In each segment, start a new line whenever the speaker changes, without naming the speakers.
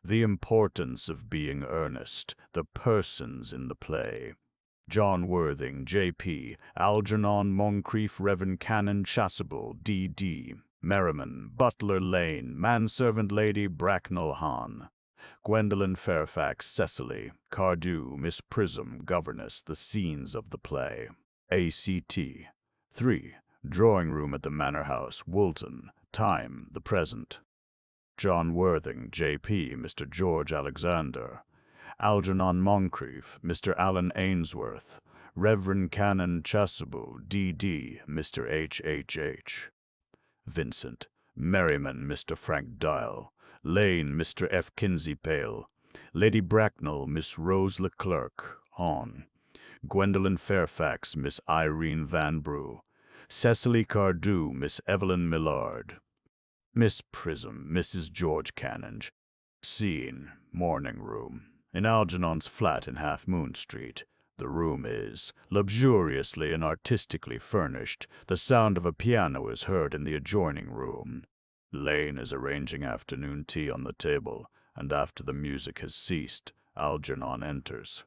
The Importance of Being Earnest, The Persons in the Play. John Worthing, J.P., Algernon Moncrief, Reverend Canon Chasuble, D.D., Merriman, Butler Lane, Manservant Lady Bracknell Hahn. Gwendolen Fairfax, Cecily, Cardew, Miss Prism, Governess, The Scenes of the Play. A.C.T. 3. Drawing Room at the Manor House, Woolton. Time, the present. John Worthing, J.P., Mr. George Alexander. Algernon Moncrief, Mr. Alan Ainsworth. Reverend Canon Chasuble, D.D., Mr. H.H.H. Vincent. Merriman, Mr. Frank Dial. Lane, Mr. F. Kinsey Pale. Lady Bracknell, Miss Rose Leclerc, on. Gwendolen Fairfax, Miss Irene Vanbrugh. Cecily Cardew, Miss Evelyn Millard. Miss Prism, Mrs. George Canonge. Scene, morning room. In Algernon's flat in Half Moon Street. The room is luxuriously and artistically furnished. The sound of a piano is heard in the adjoining room. Lane is arranging afternoon tea on the table, and after the music has ceased, Algernon enters.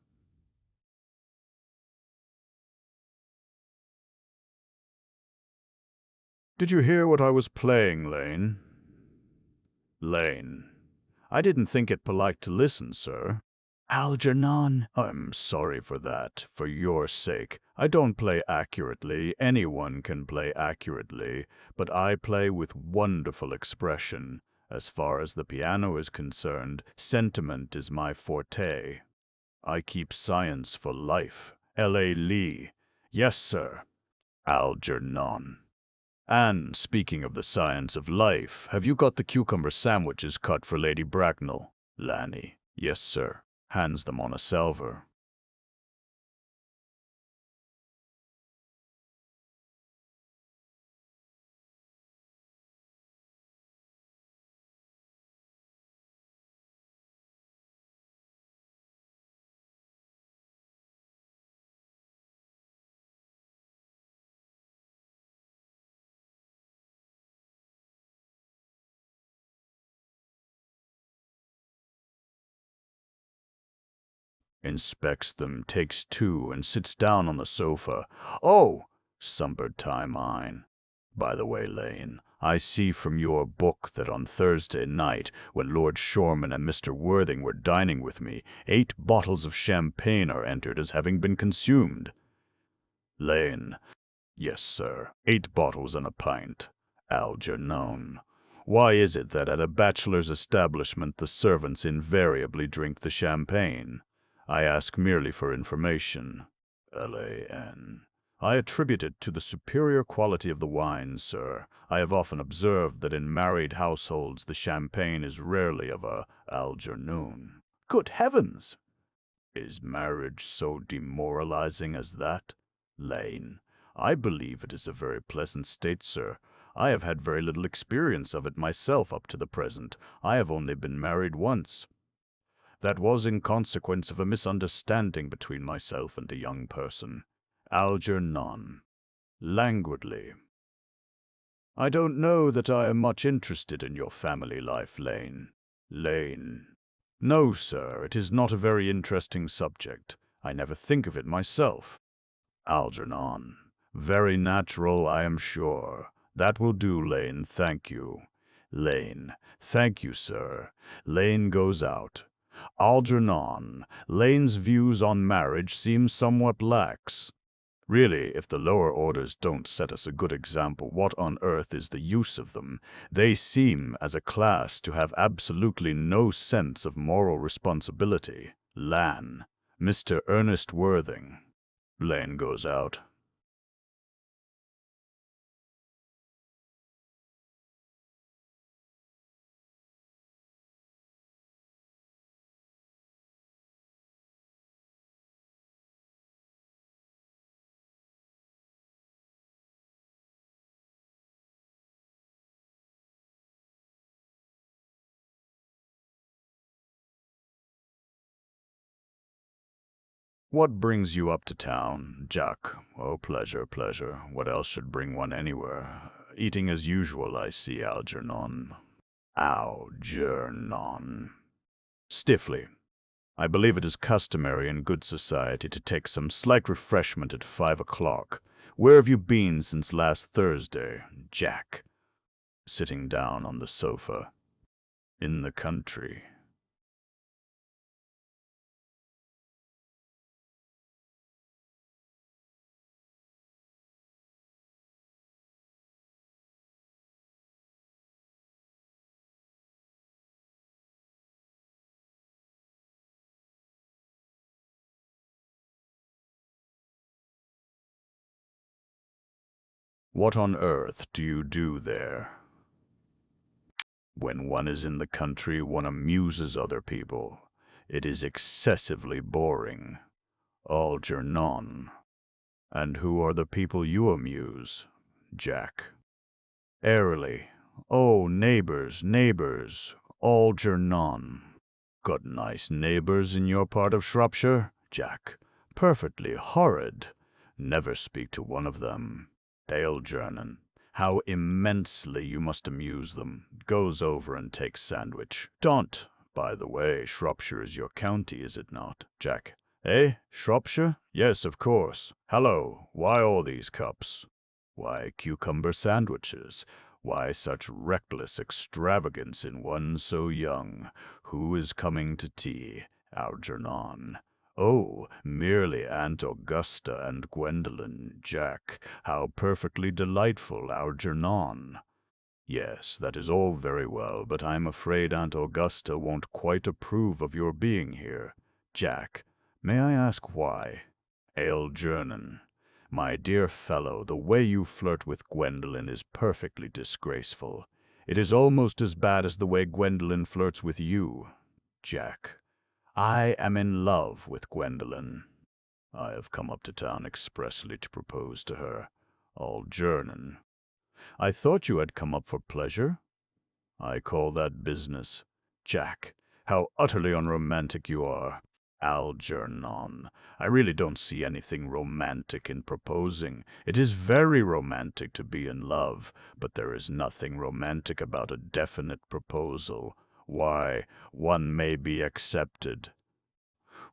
"Did you hear what I was playing, Lane?" Lane. "I didn't think it polite to listen, sir." Algernon. "I'm sorry for that, for your sake. I don't play accurately. Anyone can play accurately, but I play with wonderful expression. As far as the piano is concerned, sentiment is my forte. I keep science for life. L.A. Lee. Yes, sir." Algernon. "And speaking of the science of life, have you got the cucumber sandwiches cut for Lady Bracknell?" Lanny. "Yes, sir." Hands them on a salver. Inspects them, takes two, and sits down on the sofa. "Oh, summer time mine. By the way, Lane, I see from your book that on Thursday night, when Lord Shoreman and Mr. Worthing were dining with me, 8 bottles of champagne are entered as having been consumed." Lane. "Yes, sir. 8 bottles and a pint." Algernon. "Why is it that at a bachelor's establishment the servants invariably drink the champagne? I ask merely for information." Lan. "I attribute it to the superior quality of the wine, sir. I have often observed that in married households the champagne is rarely of a Algernon." "Good heavens!" "Is marriage so demoralizing as that?" Lane. "I believe it is a very pleasant state, sir. I have had very little experience of it myself up to the present. I have only been married once. That was in consequence of a misunderstanding between myself and a young person." Algernon. Languidly. "I don't know that I am much interested in your family life, Lane." Lane. "No, sir, it is not a very interesting subject. I never think of it myself." Algernon. "Very natural, I am sure. That will do, Lane, thank you." Lane. "Thank you, sir." Lane goes out. Algernon. Lane's views on marriage seem somewhat lax. Really, if the lower orders don't set us a good example, what on earth is the use of them? They seem, as a class, to have absolutely no sense of moral responsibility. Lan. Mr. Ernest Worthing. Lane goes out. "What brings you up to town, Jack?" "Oh, pleasure, pleasure. What else should bring one anywhere? Eating as usual, I see, Algernon." Algernon. Stiffly. I believe it is customary in good society to take some slight refreshment at 5 o'clock. Where have you been since last Thursday, Jack? Sitting down on the sofa. In the country. What on earth do you do there? When one is in the country, one amuses other people. It is excessively boring. Algernon. And who are the people you amuse, Jack? Airily. Oh, neighbors, neighbors. Algernon. Got nice neighbors in your part of Shropshire, Jack? Perfectly horrid. Never speak to one of them. Algernon. How immensely you must amuse them. Goes over and takes sandwich. Don't. By the way, Shropshire is your county, is it not, Jack? Eh? Shropshire? Yes, of course. Hello, why all these cups? Why cucumber sandwiches? Why such reckless extravagance in one so young? Who is coming to tea? Algernon. Oh, merely Aunt Augusta and Gwendolen, Jack. How perfectly delightful, Algernon. Yes, that is all very well, but I'm afraid Aunt Augusta won't quite approve of your being here. Jack, may I ask why? Algernon. My dear fellow, the way you flirt with Gwendolen is perfectly disgraceful. It is almost as bad as the way Gwendolen flirts with you, Jack. I am in love with Gwendolen. I have come up to town expressly to propose to her. Algernon. I thought you had come up for pleasure. I call that business. Jack, how utterly unromantic you are. Algernon, I really don't see anything romantic in proposing. It is very romantic to be in love, but there is nothing romantic about a definite proposal. Why, one may be accepted.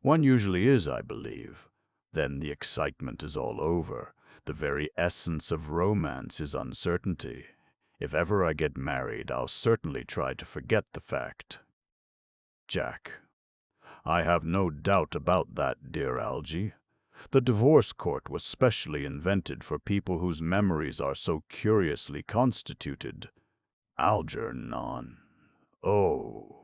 One usually is, I believe. Then the excitement is all over. The very essence of romance is uncertainty. If ever I get married, I'll certainly try to forget the fact. Jack. I have no doubt about that, dear Algy. The divorce court was specially invented for people whose memories are so curiously constituted. Algernon. Oh,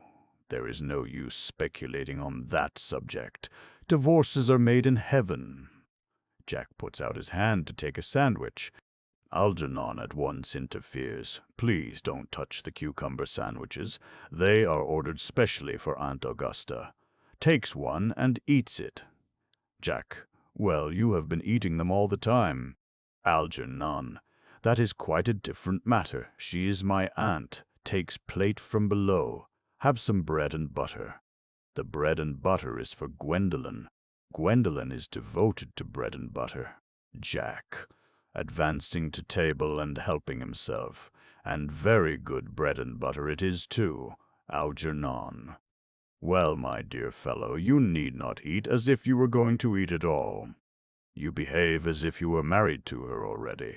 there is no use speculating on that subject. Divorces are made in heaven. Jack puts out his hand to take a sandwich. Algernon at once interferes. Please don't touch the cucumber sandwiches. They are ordered specially for Aunt Augusta. Takes one and eats it. Jack. Well, you have been eating them all the time. Algernon. That is quite a different matter. She is my aunt. Takes plate from below. Have some bread and butter. The bread and butter is for Gwendolen. Gwendolen is devoted to bread and butter. Jack. Advancing to table and helping himself. And very good bread and butter it is too. Algernon. Well, my dear fellow, you need not eat as if you were going to eat at all. You behave as if you were married to her already.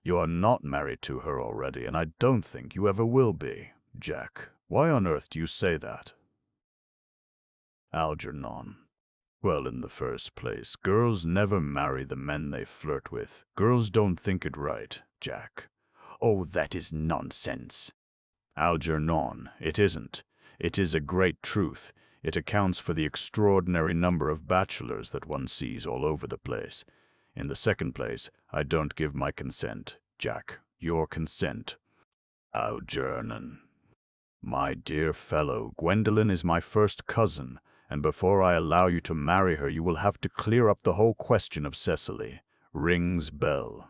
You are not married to her already, and I don't think you ever will be. Jack, why on earth do you say that? Algernon. Well, in the first place, girls never marry the men they flirt with. Girls don't think it right, Jack. Oh, that is nonsense. Algernon, it isn't. It is a great truth. It accounts for the extraordinary number of bachelors that one sees all over the place. In the second place, I don't give my consent, Jack. Your consent. Algernon. My dear fellow, Gwendolen is my first cousin, and before I allow you to marry her, you will have to clear up the whole question of Cecily. Rings bell.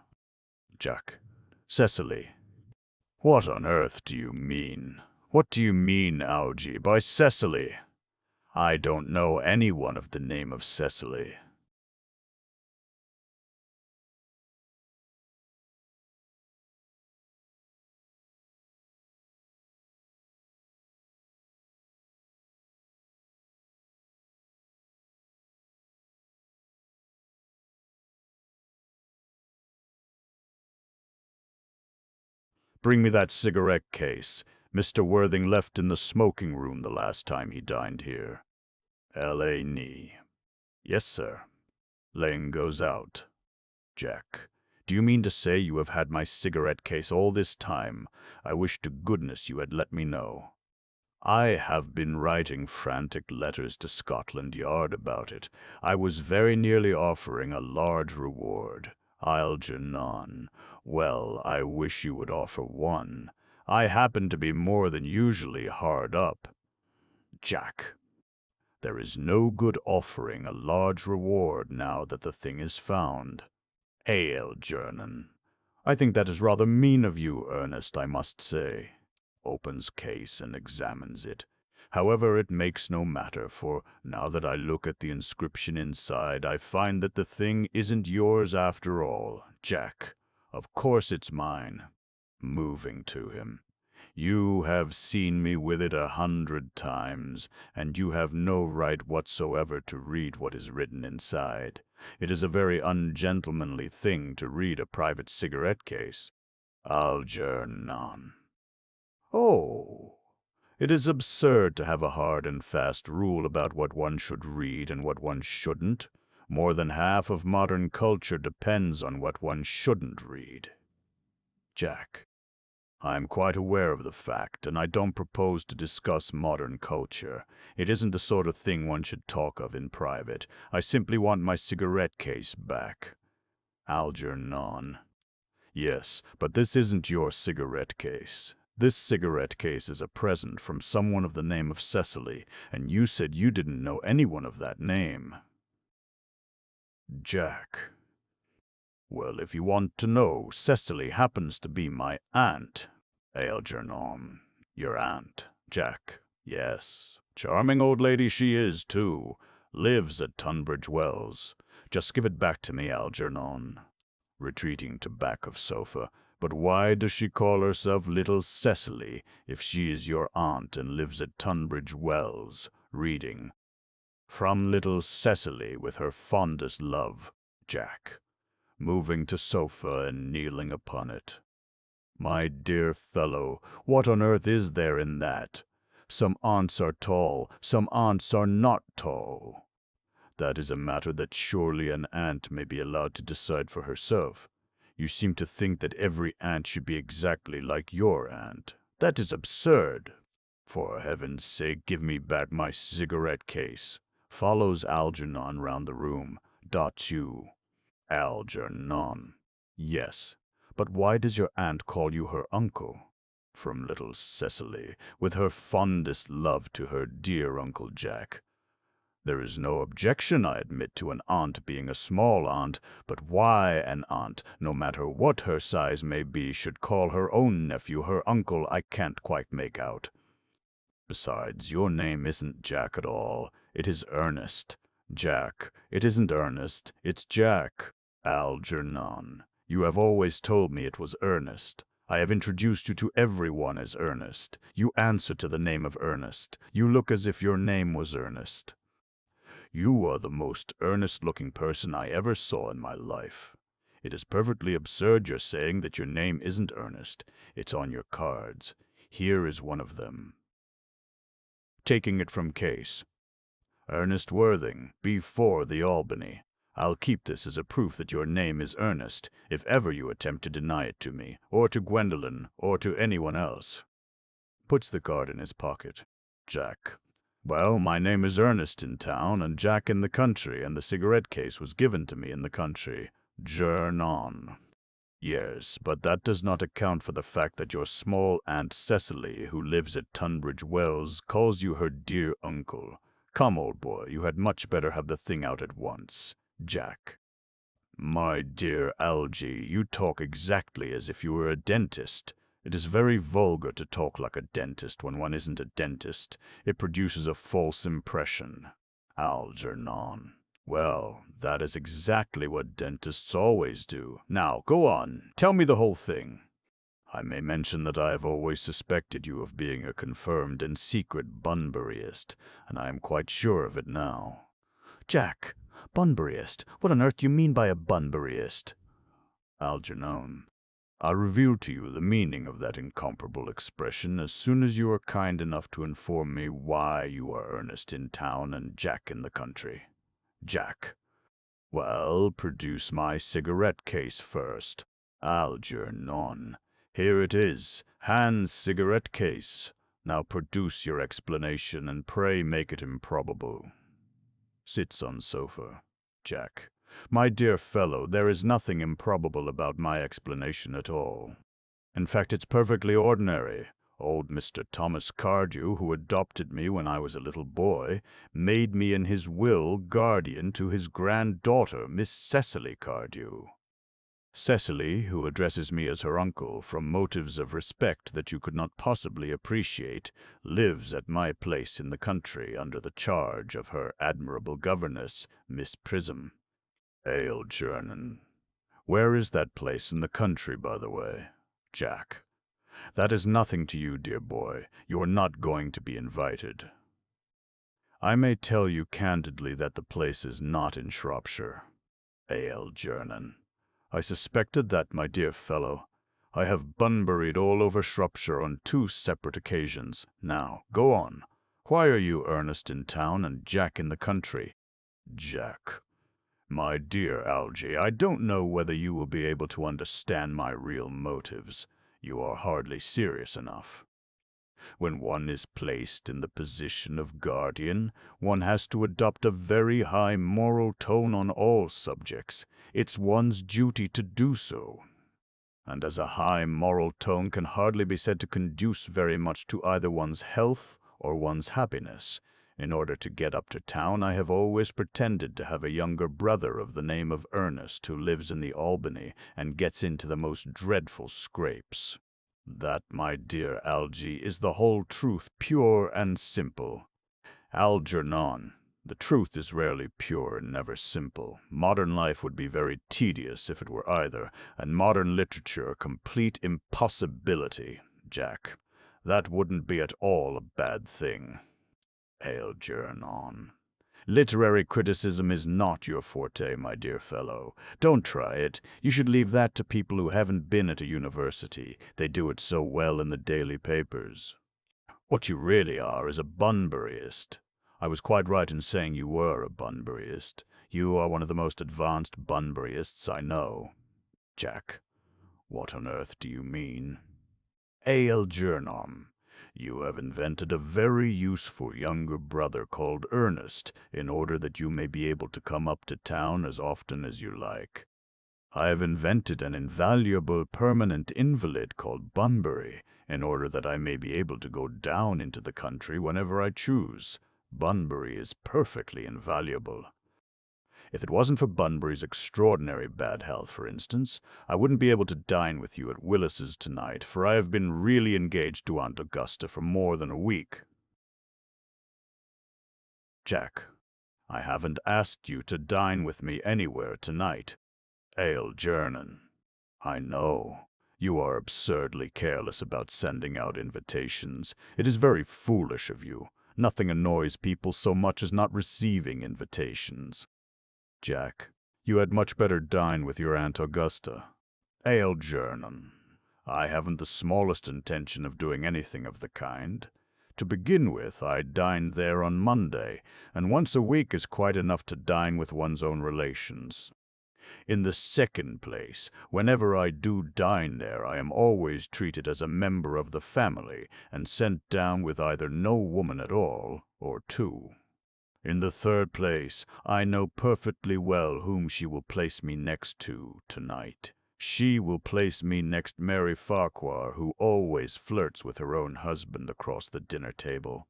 Jack. Cecily. What on earth do you mean? What do you mean, Algy, by Cecily? I don't know anyone of the name of Cecily. bring me that cigarette case Mr. Worthing left in the smoking room the last time he dined here. L.A. Nee. Yes, sir. Lane goes out. Jack, do you mean to say you have had my cigarette case all this time? I wish to goodness you had let me know. I have been writing frantic letters to Scotland Yard about it. I was very nearly offering a large reward. Algernon. Well, I wish you would offer one. I happen to be more than usually hard up. Jack, there is no good offering a large reward now that the thing is found. Algernon. I think that is rather mean of you, Ernest, I must say. Opens case and examines it. However, it makes no matter, for now that I look at the inscription inside, I find that the thing isn't yours after all. Jack, of course it's mine. Moving to him. You have seen me with it 100 times, and you have no right whatsoever to read what is written inside. It is a very ungentlemanly thing to read a private cigarette case. Algernon. Oh, it is absurd to have a hard and fast rule about what one should read and what one shouldn't. More than half of modern culture depends on what one shouldn't read. Jack, I am quite aware of the fact, and I don't propose to discuss modern culture. It isn't the sort of thing one should talk of in private. I simply want my cigarette case back. Algernon. Yes, but this isn't your cigarette case. This cigarette case is a present from someone of the name of Cecily, and you said you didn't know anyone of that name. Jack. Well, if you want to know, Cecily happens to be my aunt. Algernon. Your aunt. Jack. Yes. Charming old lady she is, too. Lives at Tunbridge Wells. Just give it back to me, Algernon. Retreating to back of sofa. But why does she call herself Little Cecily if she is your aunt and lives at Tunbridge Wells? Reading. From Little Cecily with her fondest love, Jack. Moving to sofa and kneeling upon it. My dear fellow, what on earth is there in that? Some aunts are tall, some aunts are not tall. That is a matter that surely an aunt may be allowed to decide for herself. You seem to think that every aunt should be exactly like your aunt. That is absurd. For heaven's sake, give me back my cigarette case. Follows Algernon round the room. You. Algernon. Yes, but why does your aunt call you her uncle? From Little Cecily, with her fondest love to her dear Uncle Jack. There is no objection, I admit, to an aunt being a small aunt, but why an aunt, no matter what her size may be, should call her own nephew her uncle, I can't quite make out. Besides, your name isn't Jack at all. It is Ernest. Jack. It isn't Ernest. It's Jack. Algernon. You have always told me it was Ernest. I have introduced you to everyone as Ernest. You answer to the name of Ernest. You look as if your name was Ernest. You are the most earnest-looking person I ever saw in my life. It is perfectly absurd your saying that your name isn't Ernest. It's on your cards. Here is one of them. Taking it from case. Ernest Worthing, before the Albany. I'll keep this as a proof that your name is Ernest, if ever you attempt to deny it to me, or to Gwendolen, or to anyone else. Puts the card in his pocket. Jack. Well, my name is Ernest in town, and Jack in the country, and the cigarette case was given to me in the country. Gernon. Yes, but that does not account for the fact that your small Aunt Cecily, who lives at Tunbridge Wells, calls you her dear uncle. Come, old boy, you had much better have the thing out at once. Jack. My dear Algy, you talk exactly as if you were a dentist. It is very vulgar to talk like a dentist when one isn't a dentist. It produces a false impression. Algernon. Well, that is exactly what dentists always do. Now, go on. Tell me the whole thing. I may mention that I have always suspected you of being a confirmed and secret Bunburyist, and I am quite sure of it now. Jack, Bunburyist? What on earth do you mean by a Bunburyist? Algernon. I'll reveal to you the meaning of that incomparable expression as soon as you are kind enough to inform me why you are Ernest in town and Jack in the country. Jack. Well, produce my cigarette case first. Algernon. Here it is. Hans' cigarette case. Now produce your explanation and pray make it improbable. Sits on sofa. Jack. My dear fellow, there is nothing improbable about my explanation at all. In fact, it's perfectly ordinary. Old Mr. Thomas Cardew, who adopted me when I was a little boy, made me in his will guardian to his granddaughter, Miss Cecily Cardew. Cecily, who addresses me as her uncle from motives of respect that you could not possibly appreciate, lives at my place in the country under the charge of her admirable governess, Miss Prism. Algernon. Where is that place in the country, by the way? Jack. That is nothing to you, dear boy. You are not going to be invited. I may tell you candidly that the place is not in Shropshire. Algernon. I suspected that, my dear fellow. I have bunburied all over Shropshire on 2 separate occasions. Now, go on. Why are you Ernest in town and Jack in the country? Jack. My dear Algy, I don't know whether you will be able to understand my real motives. You are hardly serious enough. When one is placed in the position of guardian, one has to adopt a very high moral tone on all subjects. It's one's duty to do so. And as a high moral tone can hardly be said to conduce very much to either one's health or one's happiness, in order to get up to town, I have always pretended to have a younger brother of the name of Ernest who lives in the Albany and gets into the most dreadful scrapes. That, my dear Algy, is the whole truth, pure and simple. Algernon, the truth is rarely pure and never simple. Modern life would be very tedious if it were either, and modern literature a complete impossibility. Jack, that wouldn't be at all a bad thing. Algernon. Literary criticism is not your forte, my dear fellow. Don't try it. You should leave that to people who haven't been at a university. They do it so well in the daily papers. What you really are is a Bunburyist. I was quite right in saying you were a Bunburyist. You are one of the most advanced Bunburyists I know. Jack, what on earth do you mean? Algernon. You have invented a very useful younger brother called Ernest in order that you may be able to come up to town as often as you like. I have invented an invaluable permanent invalid called Bunbury in order that I may be able to go down into the country whenever I choose. Bunbury is perfectly invaluable. If it wasn't for Bunbury's extraordinary bad health, for instance, I wouldn't be able to dine with you at Willis's tonight, for I have been really engaged to Aunt Augusta for more than a week. Jack, I haven't asked you to dine with me anywhere tonight. Algernon, I know. You are absurdly careless about sending out invitations. It is very foolish of you. Nothing annoys people so much as not receiving invitations. Jack, you had much better dine with your Aunt Augusta. Algernon, I haven't the smallest intention of doing anything of the kind. To begin with, I dined there on Monday, and once a week is quite enough to dine with one's own relations. In the second place, whenever I do dine there, I am always treated as a member of the family, and sent down with either no woman at all, or 2. In the third place, I know perfectly well whom she will place me next to tonight. She will place me next Mary Farquhar, who always flirts with her own husband across the dinner table.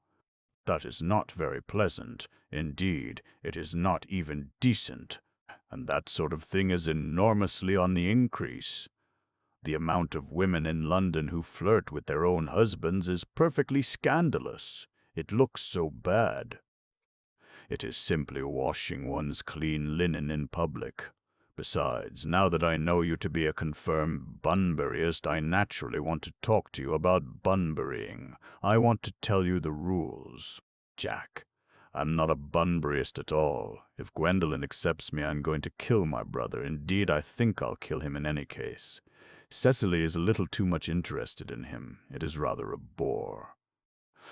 That is not very pleasant. Indeed, it is not even decent. And that sort of thing is enormously on the increase. The amount of women in London who flirt with their own husbands is perfectly scandalous. It looks so bad. It is simply washing one's clean linen in public. Besides, now that I know you to be a confirmed Bunburyist, I naturally want to talk to you about Bunburying. I want to tell you the rules. Jack, I'm not a Bunburyist at all. If Gwendolen accepts me, I'm going to kill my brother. Indeed, I think I'll kill him in any case. Cecily is a little too much interested in him. It is rather a bore.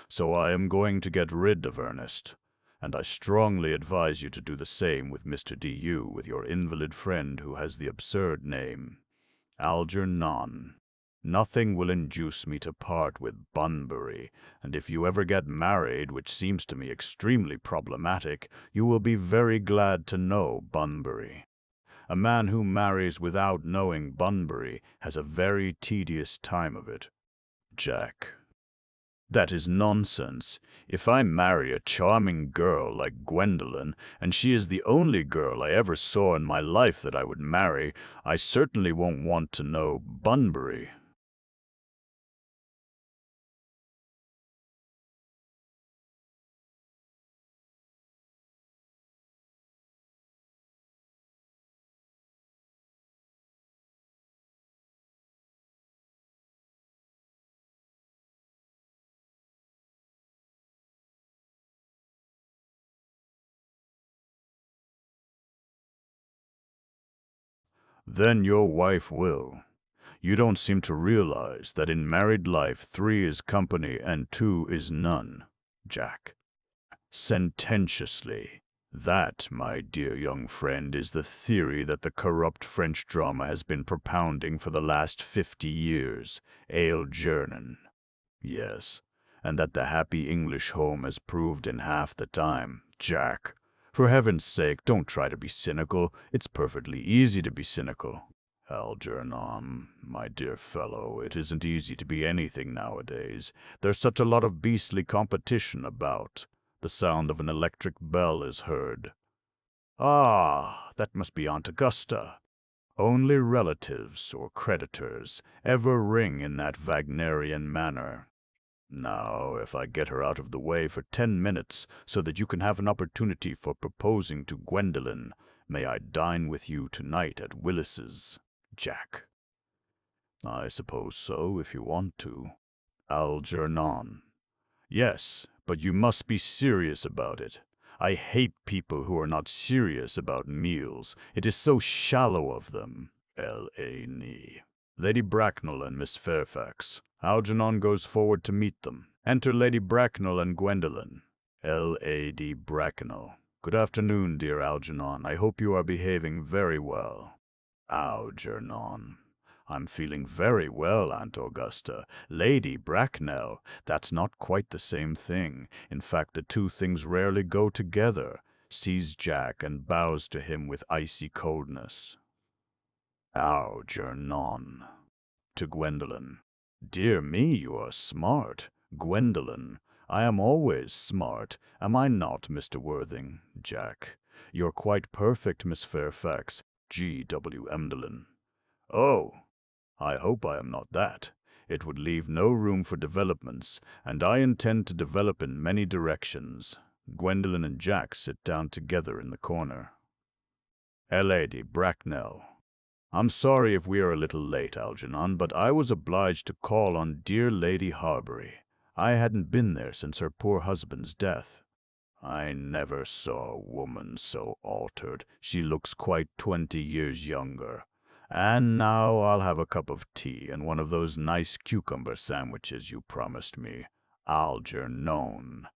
So I am going to get rid of Ernest, and I strongly advise you to do the same with Mr. D.U., with your invalid friend who has the absurd name, Algernon. Nothing will induce me to part with Bunbury, and if you ever get married, which seems to me extremely problematic, you will be very glad to know Bunbury. A man who marries without knowing Bunbury has a very tedious time of it. Jack. That is nonsense. If I marry a charming girl like Gwendolen, and she is the only girl I ever saw in my life that I would marry, I certainly won't want to know Bunbury. Then your wife will. You don't seem to realize that in married life 3 is company and 2 is none, Jack. Sententiously. That, my dear young friend, is the theory that the corrupt French drama has been propounding for the last 50 years, Algernon. Yes, and that the happy English home has proved in half the time. Jack, for heaven's sake, don't try to be cynical. It's perfectly easy to be cynical. Algernon, my dear fellow, it isn't easy to be anything nowadays. There's such a lot of beastly competition about. The sound of an electric bell is heard. Ah, that must be Aunt Augusta. Only relatives or creditors ever ring in that Wagnerian manner. Now, if I get her out of the way for 10 minutes so that you can have an opportunity for proposing to Gwendolen, may I dine with you tonight at Willis's, Jack? I suppose so, if you want to. Algernon. Yes, but you must be serious about it. I hate people who are not serious about meals. It is so shallow of them. L.A. Lady Bracknell and Miss Fairfax. Algernon goes forward to meet them. Enter Lady Bracknell and Gwendolen. L.A.D. Bracknell. Good afternoon, dear Algernon. I hope you are behaving very well. Algernon. I'm feeling very well, Aunt Augusta. Lady Bracknell. That's not quite the same thing. In fact, the two things rarely go together. Sees Jack and bows to him with icy coldness. Algernon. To Gwendolen. Dear me, you are smart. Gwendolen. I am always smart. Am I not, Mr. Worthing? Jack. You're quite perfect, Miss Fairfax. G. W. Emdalen. Oh, I hope I am not that. It would leave no room for developments, and I intend to develop in many directions. Gwendolen and Jack sit down together in the corner. Lady Bracknell. I'm sorry if we are a little late, Algernon, but I was obliged to call on dear Lady Harbury. I hadn't been there since her poor husband's death. I never saw a woman so altered. She looks quite 20 years younger. And now I'll have a cup of tea and one of those nice cucumber sandwiches you promised me. Algernon.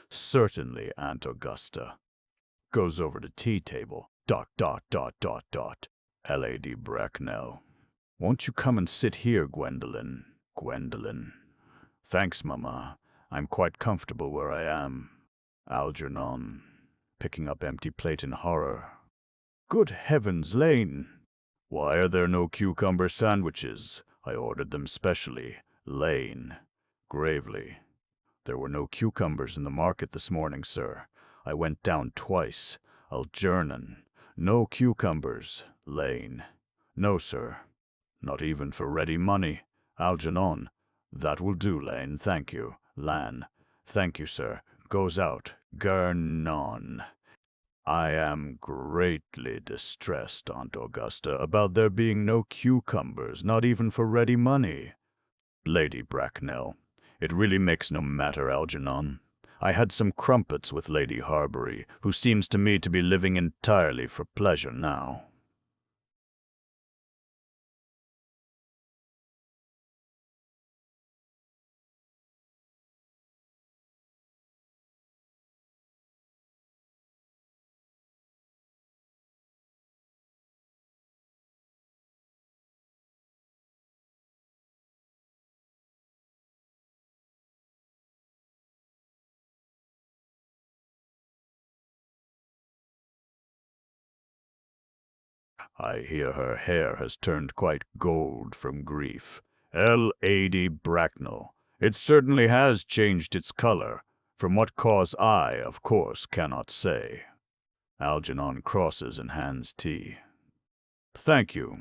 Certainly, Aunt Augusta. Goes over to tea table. ... Lady Bracknell. Won't you come and sit here, Gwendolen? Gwendolen. Thanks, Mamma. I'm quite comfortable where I am. Algernon. Picking up empty plate in horror. Good heavens, Lane! Why are there no cucumber sandwiches? I ordered them specially. Lane. Gravely. There were no cucumbers in the market this morning, sir. I went down twice. Algernon. No cucumbers. Lane. No, sir. Not even for ready money. Algernon. That will do, Lane. Thank you. Lan. Thank you, sir. Goes out. Gernon. I am greatly distressed, Aunt Augusta, about there being no cucumbers, not even for ready money. Lady Bracknell. It really makes no matter, Algernon. I had some crumpets with Lady Harbury, who seems to me to be living entirely for pleasure now. I hear her hair has turned quite gold from grief. Lady Bracknell. It certainly has changed its color. From what cause I, of course, cannot say. Algernon crosses and hands tea. Thank you.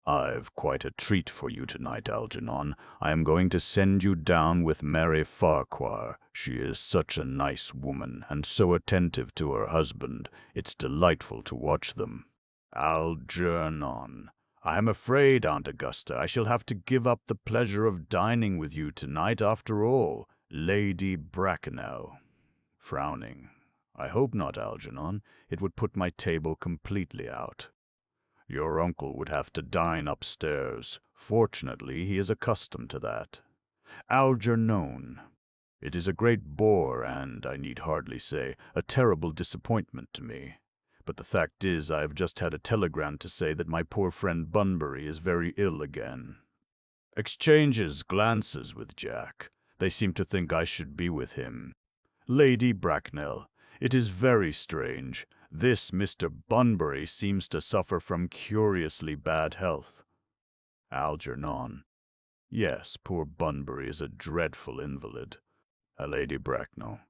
I've quite a treat for you tonight, Algernon. I am going to send you down with Mary Farquhar. She is such a nice woman, and so attentive to her husband. It's delightful to watch them. Algernon. I am afraid, Aunt Augusta, I shall have to give up the pleasure of dining with you tonight after all. Lady Bracknell. Frowning. I hope not, Algernon. It would put my table completely out. Your uncle would have to dine upstairs. Fortunately, he is accustomed to that. Algernon. It is a great bore and, I need hardly say, a terrible disappointment to me. But the fact is, I have just had a telegram to say that my poor friend Bunbury is very ill again. Exchanges glances with Jack. They seem to think I should be with him. Lady Bracknell, it is very strange. This Mr. Bunbury seems to suffer from curiously bad health. Algernon. Yes, poor Bunbury is a dreadful invalid. Lady Bracknell.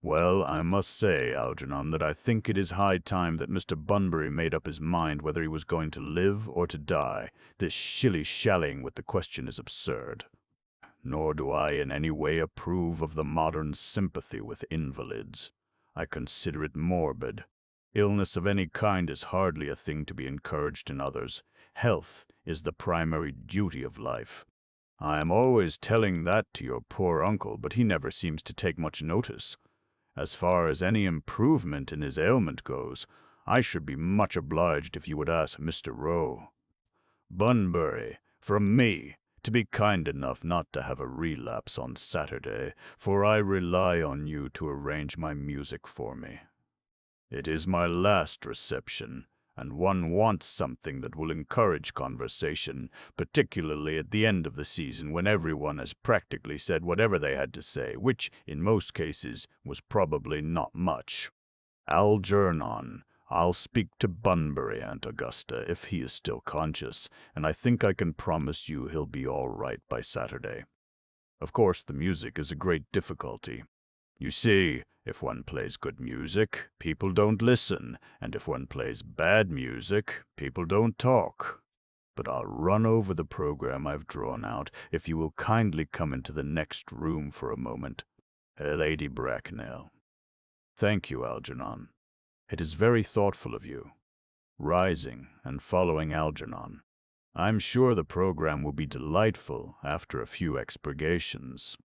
Well, I must say, Algernon, that I think it is high time that Mr. Bunbury made up his mind whether he was going to live or to die. This shilly-shallying with the question is absurd. Nor do I in any way approve of the modern sympathy with invalids. I consider it morbid. Illness of any kind is hardly a thing to be encouraged in others. Health is the primary duty of life. I am always telling that to your poor uncle, but he never seems to take much notice. As far as any improvement in his ailment goes, I should be much obliged if you would ask Mr. Rowe. Bunbury, from me, to be kind enough not to have a relapse on Saturday, for I rely on you to arrange my music for me. It is my last reception, and one wants something that will encourage conversation, particularly at the end of the season when everyone has practically said whatever they had to say, which, in most cases, was probably not much. Algernon. I'll speak to Bunbury, Aunt Augusta, if he is still conscious, and I think I can promise you he'll be all right by Saturday. Of course, the music is a great difficulty. You see, if one plays good music, people don't listen, and if one plays bad music, people don't talk. But I'll run over the program I've drawn out if you will kindly come into the next room for a moment. Lady Bracknell. Thank you, Algernon. It is very thoughtful of you. Rising and following Algernon. I'm sure the program will be delightful after a few expurgations.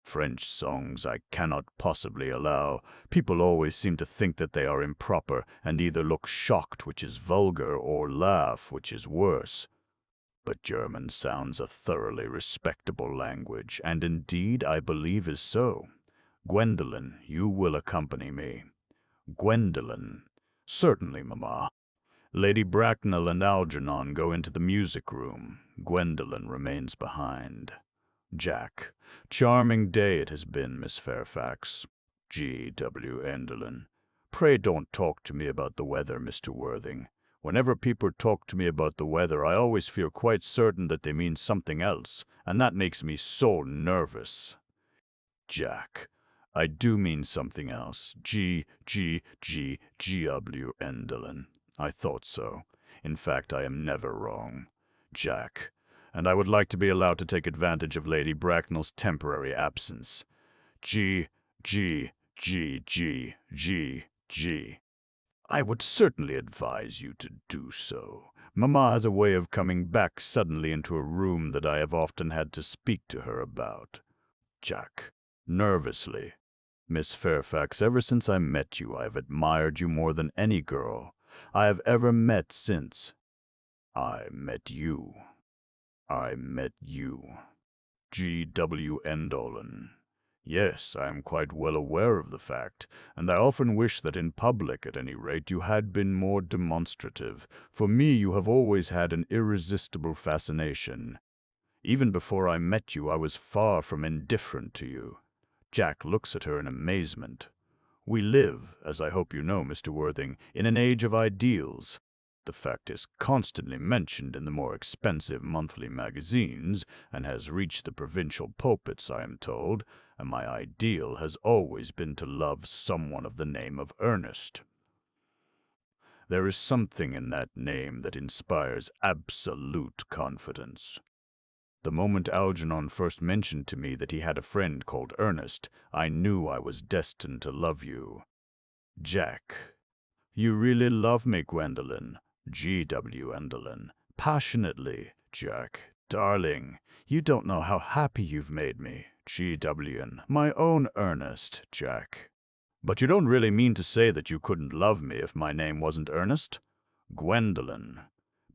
French songs I cannot possibly allow. People always seem to think that they are improper, and either look shocked, which is vulgar, or laugh, which is worse. But German sounds a thoroughly respectable language, and indeed I believe is so. Gwendolen, you will accompany me. Gwendolen. Certainly, Mamma. Lady Bracknell and Algernon go into the music room. Gwendolen remains behind. Jack. Charming day it has been, Miss Fairfax. G. W. Enderlin. Pray don't talk to me about the weather, Mr. Worthing. Whenever people talk to me about the weather, I always feel quite certain that they mean something else, and that makes me so nervous. Jack. I do mean something else. G. W. Enderlin. I thought so. In fact, I am never wrong. Jack. And I would like to be allowed to take advantage of Lady Bracknell's temporary absence. G. I would certainly advise you to do so. Mamma has a way of coming back suddenly into a room that I have often had to speak to her about. Jack. Nervously. Miss Fairfax, ever since I met you, I have admired you more than any girl I have ever met since. I met you. G. W. Enderlin. Yes, I am quite well aware of the fact, and I often wish that in public, at any rate, you had been more demonstrative. For me, you have always had an irresistible fascination. Even before I met you, I was far from indifferent to you. Jack looks at her in amazement. We live, as I hope you know, Mr. Worthing, in an age of ideals. The fact is constantly mentioned in the more expensive monthly magazines and has reached the provincial pulpits, I am told, and my ideal has always been to love someone of the name of Ernest. There is something in that name that inspires absolute confidence. The moment Algernon first mentioned to me that he had a friend called Ernest, I knew I was destined to love you. Jack. You really love me, Gwendolen. G.W. Endelin. Passionately, Jack. Darling, you don't know how happy you've made me. G.W. My own Ernest, Jack. But you don't really mean to say that you couldn't love me if my name wasn't Ernest? Gwendolen.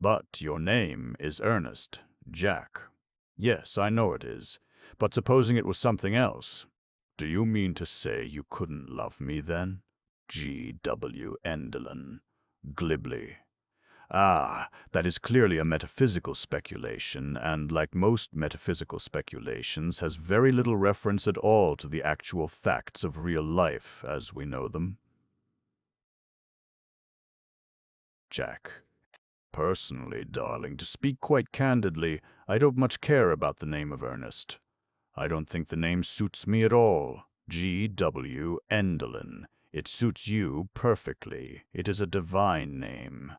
But your name is Ernest, Jack. Yes, I know it is. But supposing it was something else? Do you mean to say you couldn't love me then? G.W. Endelin. Glibly. Ah, that is clearly a metaphysical speculation, and like most metaphysical speculations, has very little reference at all to the actual facts of real life as we know them. Jack. Personally, darling, to speak quite candidly, I don't much care about the name of Ernest. I don't think the name suits me at all. G.W. Endelin. It suits you perfectly. It is a divine name.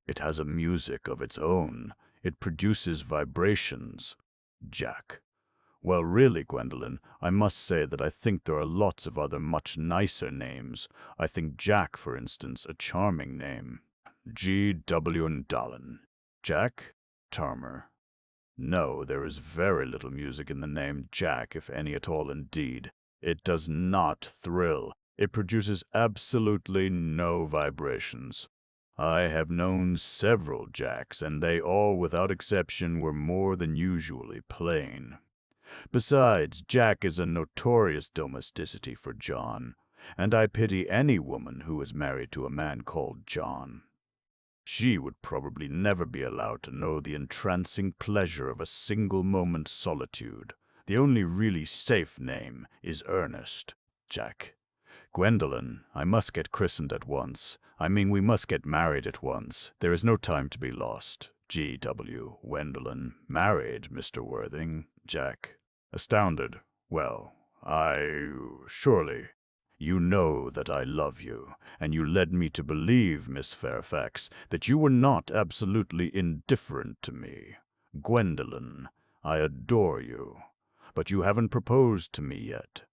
It has a music of its own. It produces vibrations. Jack. Well, really, Gwendolen, I must say that I think there are lots of other much nicer names. I think Jack, for instance, a charming name. G.W. Endelin. Jack Tarmer. No, there is very little music in the name Jack, if any at all indeed. It does not thrill. It produces absolutely no vibrations. I have known several Jacks, and they all, without exception, were more than usually plain. Besides, Jack is a notorious domesticity for John, and I pity any woman who is married to a man called John. She would probably never be allowed to know the entrancing pleasure of a single moment's solitude. The only really safe name is Ernest. Jack. Gwendolen, I must get christened at once. I mean, we must get married at once. There is no time to be lost. G.W. Gwendolen. Married, Mr. Worthing. Jack. Astounded. Well, surely. You know that I love you, and you led me to believe, Miss Fairfax, that you were not absolutely indifferent to me. Gwendolen, I adore you. But you haven't proposed to me yet.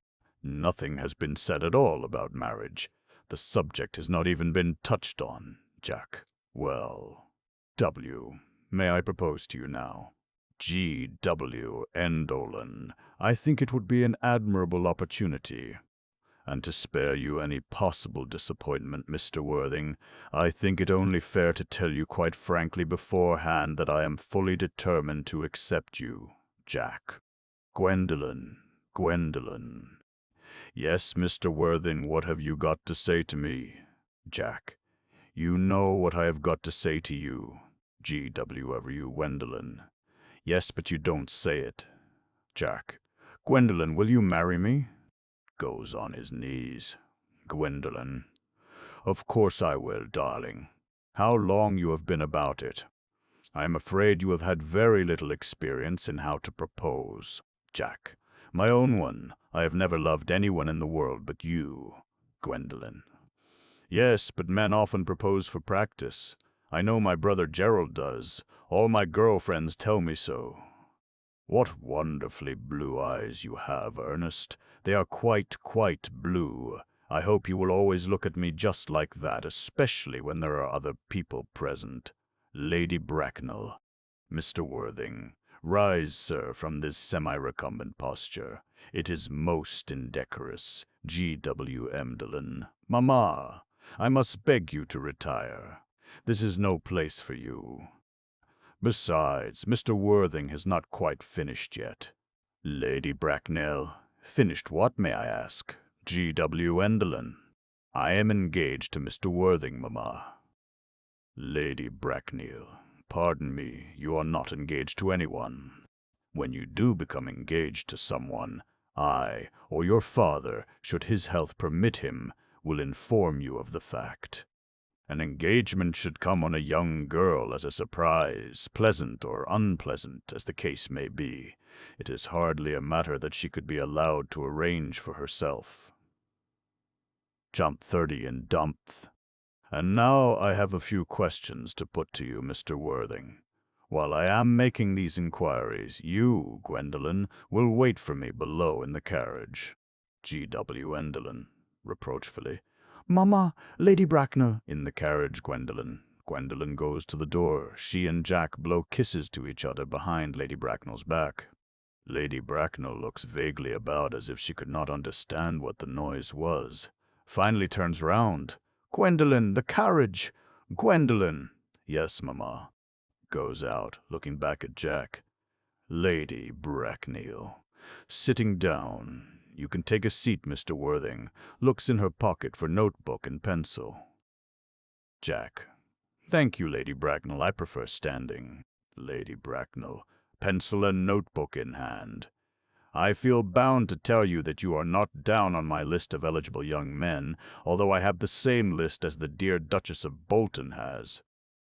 Nothing has been said at all about marriage. The subject has not even been touched on, Jack. Well, W, may I propose to you now? G.W. Endelin. I think it would be an admirable opportunity. And to spare you any possible disappointment, Mr. Worthing, I think it only fair to tell you quite frankly beforehand that I am fully determined to accept you, Jack. Gwendolen. Yes, Mr. Worthing, what have you got to say to me? Jack. You know what I have got to say to you. G.W. Gwendolen. Yes, but you don't say it. Jack. Gwendolen, will you marry me? Goes on his knees. Gwendolen. Of course I will, darling. How long you have been about it. I am afraid you have had very little experience in how to propose. Jack. My own one. I have never loved anyone in the world but you. Gwendolen. Yes, but men often propose for practice. I know my brother Gerald does. All my girlfriends tell me so. What wonderfully blue eyes you have, Ernest. They are quite blue. I hope you will always look at me just like that, especially when there are other people present. Lady Bracknell. Mr. Worthing. Rise, sir, from this semi-recumbent posture. It is most indecorous. G.W. Endelin. Mamma, I must beg you to retire. This is no place for you. Besides, Mr. Worthing has not quite finished yet. Lady Bracknell. Finished what, may I ask? G.W. Endelin. I am engaged to Mr. Worthing, mamma. Lady Bracknell. Pardon me, you are not engaged to anyone. When you do become engaged to someone, I, or your father, should his health permit him, will inform you of the fact. An engagement should come on a young girl as a surprise, pleasant or unpleasant, as the case may be. It is hardly a matter that she could be allowed to arrange for herself. Jump 30 and dumpth. And now I have a few questions to put to you, Mr. Worthing. While I am making these inquiries, you, Gwendolen, will wait for me below in the carriage. G.W. Endelin, reproachfully. Mamma, Lady Bracknell. In the carriage, Gwendolen. Gwendolen goes to the door. She and Jack blow kisses to each other behind Lady Bracknell's back. Lady Bracknell looks vaguely about as if she could not understand what the noise was. Finally turns round. Gwendolen, the carriage! Gwendolen! Yes, Mamma. Goes out, looking back at Jack. Lady Bracknell. Sitting down. You can take a seat, Mr. Worthing. Looks in her pocket for notebook and pencil. Jack. Thank you, Lady Bracknell. I prefer standing. Lady Bracknell. Pencil and notebook in hand. I feel bound to tell you that you are not down on my list of eligible young men, although I have the same list as the dear Duchess of Bolton has.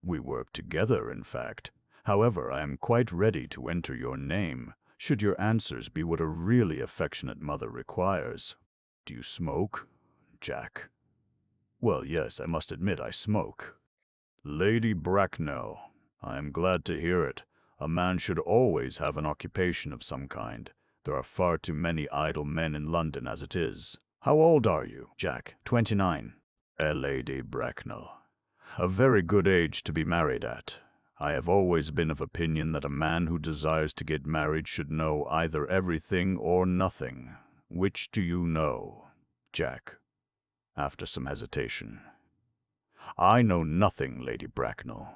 We work together, in fact. However, I am quite ready to enter your name, should your answers be what a really affectionate mother requires. Do you smoke, Jack? Well, yes, I must admit I smoke. Lady Bracknell, I am glad to hear it. A man should always have an occupation of some kind. There are far too many idle men in London as it is. How old are you, Jack? 29. Lady Bracknell. A very good age to be married at. I have always been of opinion that a man who desires to get married should know either everything or nothing. Which do you know, Jack? After some hesitation. I know nothing, Lady Bracknell.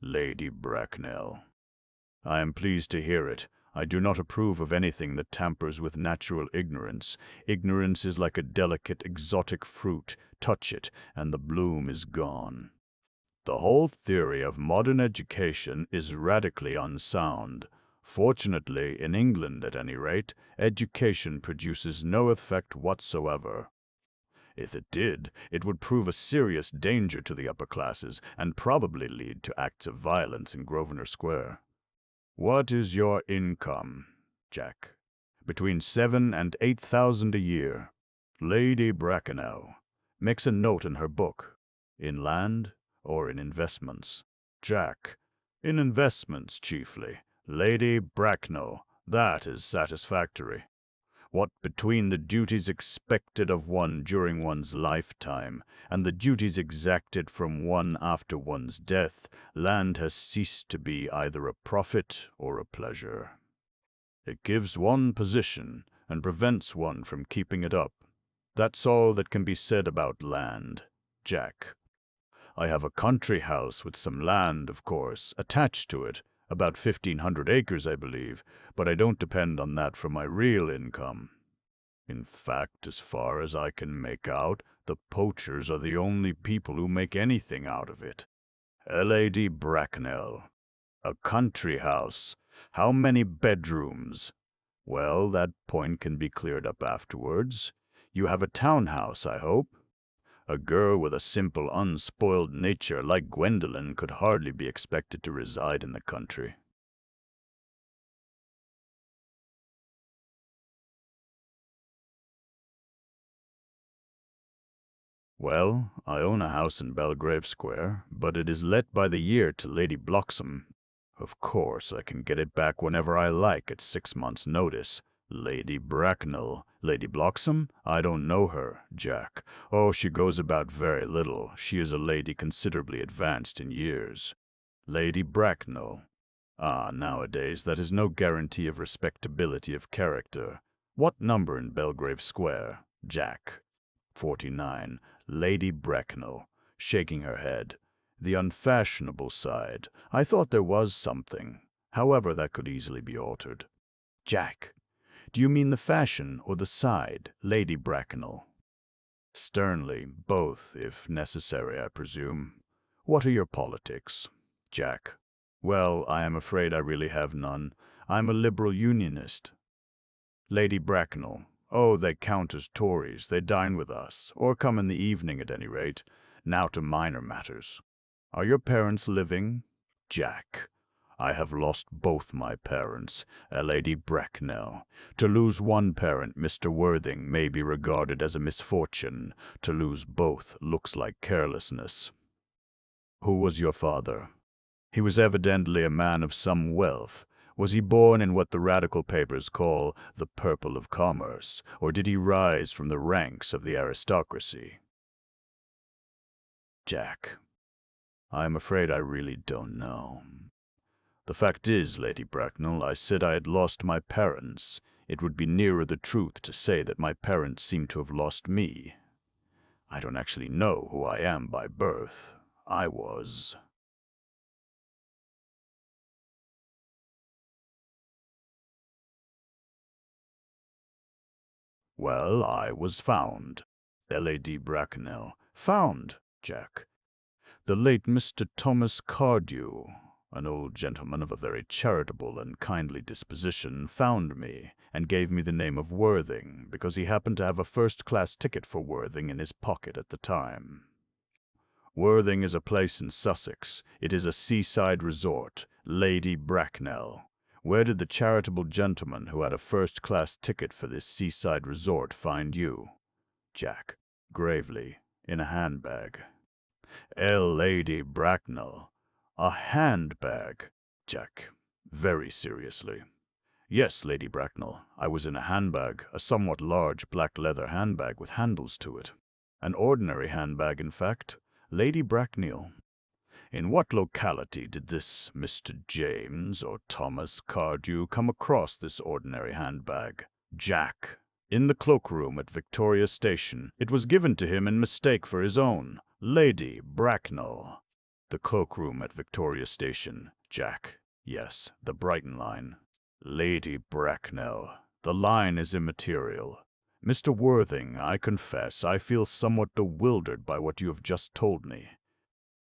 Lady Bracknell. I am pleased to hear it. I do not approve of anything that tampers with natural ignorance. Ignorance is like a delicate, exotic fruit. Touch it, and the bloom is gone. The whole theory of modern education is radically unsound. Fortunately, in England at any rate, education produces no effect whatsoever. If it did, it would prove a serious danger to the upper classes and probably lead to acts of violence in Grosvenor Square. What is your income, Jack? Between 7,000 and 8,000 a year. Lady Bracknell makes a note in her book. In land or in investments? Jack. In investments chiefly. Lady Bracknell. That is satisfactory. What between the duties expected of one during one's lifetime and the duties exacted from one after one's death, land has ceased to be either a profit or a pleasure. It gives one position and prevents one from keeping it up. That's all that can be said about land, Jack. I have a country house with some land, of course, attached to it, about 1,500 acres, I believe, but I don't depend on that for my real income. In fact, as far as I can make out, the poachers are the only people who make anything out of it. Lady Bracknell. A country house. How many bedrooms? Well, that point can be cleared up afterwards. You have a townhouse, I hope? A girl with a simple, unspoiled nature like Gwendolen could hardly be expected to reside in the country. Well, I own a house in Belgrave Square, but it is let by the year to Lady Bloxham. Of course, I can get it back whenever I like at 6 months' notice. Lady Bracknell. Lady Bloxham? I don't know her, Jack. Oh, she goes about very little. She is a lady considerably advanced in years. Lady Bracknell. Ah, nowadays that is no guarantee of respectability of character. What number in Belgrave Square, Jack? 49. Lady Bracknell, shaking her head. The unfashionable side. I thought there was something. However, that could easily be altered. Jack. Do you mean the fashion or the side, Lady Bracknell? Sternly, both, if necessary, I presume. What are your politics, Jack? Well, I am afraid I really have none. I'm a liberal unionist. Lady Bracknell. Oh, they count as Tories. They dine with us, or come in the evening at any rate. Now to minor matters. Are your parents living? Jack. I have lost both my parents, Lady Bracknell. To lose one parent, Mr. Worthing, may be regarded as a misfortune. To lose both looks like carelessness. Who was your father? He was evidently a man of some wealth. Was he born in what the radical papers call the purple of commerce, or did he rise from the ranks of the aristocracy? Jack. I am afraid I really don't know. The fact is, Lady Bracknell, I said I had lost my parents. It would be nearer the truth to say that my parents seem to have lost me. I don't actually know who I am by birth. I was... Well, I was found. Lady Bracknell. Found, Jack. The late Mr. Thomas Cardew, an old gentleman of a very charitable and kindly disposition, found me and gave me the name of Worthing because he happened to have a first-class ticket for Worthing in his pocket at the time. Worthing is a place in Sussex. It is a seaside resort. Lady Bracknell. Where did the charitable gentleman who had a first-class ticket for this seaside resort find you? Jack, gravely, in a handbag. Lady Bracknell. A handbag. Jack, very seriously. Yes, Lady Bracknell, I was in a handbag, a somewhat large black leather handbag with handles to it. An ordinary handbag, in fact. Lady Bracknell. In what locality did this Mr. James or Thomas Cardew come across this ordinary handbag? Jack. In the cloakroom at Victoria Station. It was given to him in mistake for his own. Lady Bracknell. The cloakroom at Victoria Station. Jack. Yes, the Brighton line. Lady Bracknell. The line is immaterial. Mr. Worthing, I confess, I feel somewhat bewildered by what you have just told me.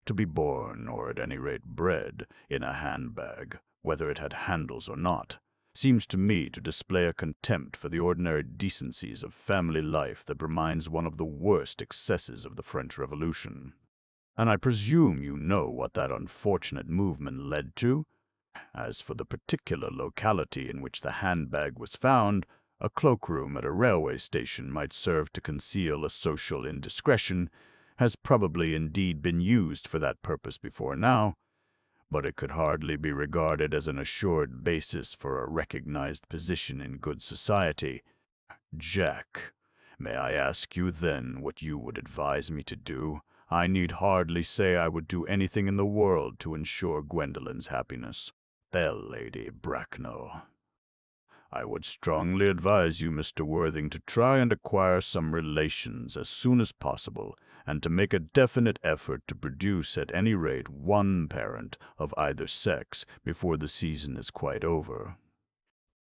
To be born, or at any rate bred, in a handbag, whether it had handles or not, seems to me to display a contempt for the ordinary decencies of family life that reminds one of the worst excesses of the French Revolution. And I presume you know what that unfortunate movement led to? As for the particular locality in which the handbag was found, a cloakroom at a railway station might serve to conceal a social indiscretion, has probably indeed been used for that purpose before now, but it could hardly be regarded as an assured basis for a recognized position in good society. Jack, may I ask you then what you would advise me to do? I need hardly say I would do anything in the world to ensure Gwendolen's happiness. Lady Bracknell. I would strongly advise you, Mr. Worthing, to try and acquire some relations as soon as possible, and to make a definite effort to produce at any rate one parent of either sex before the season is quite over.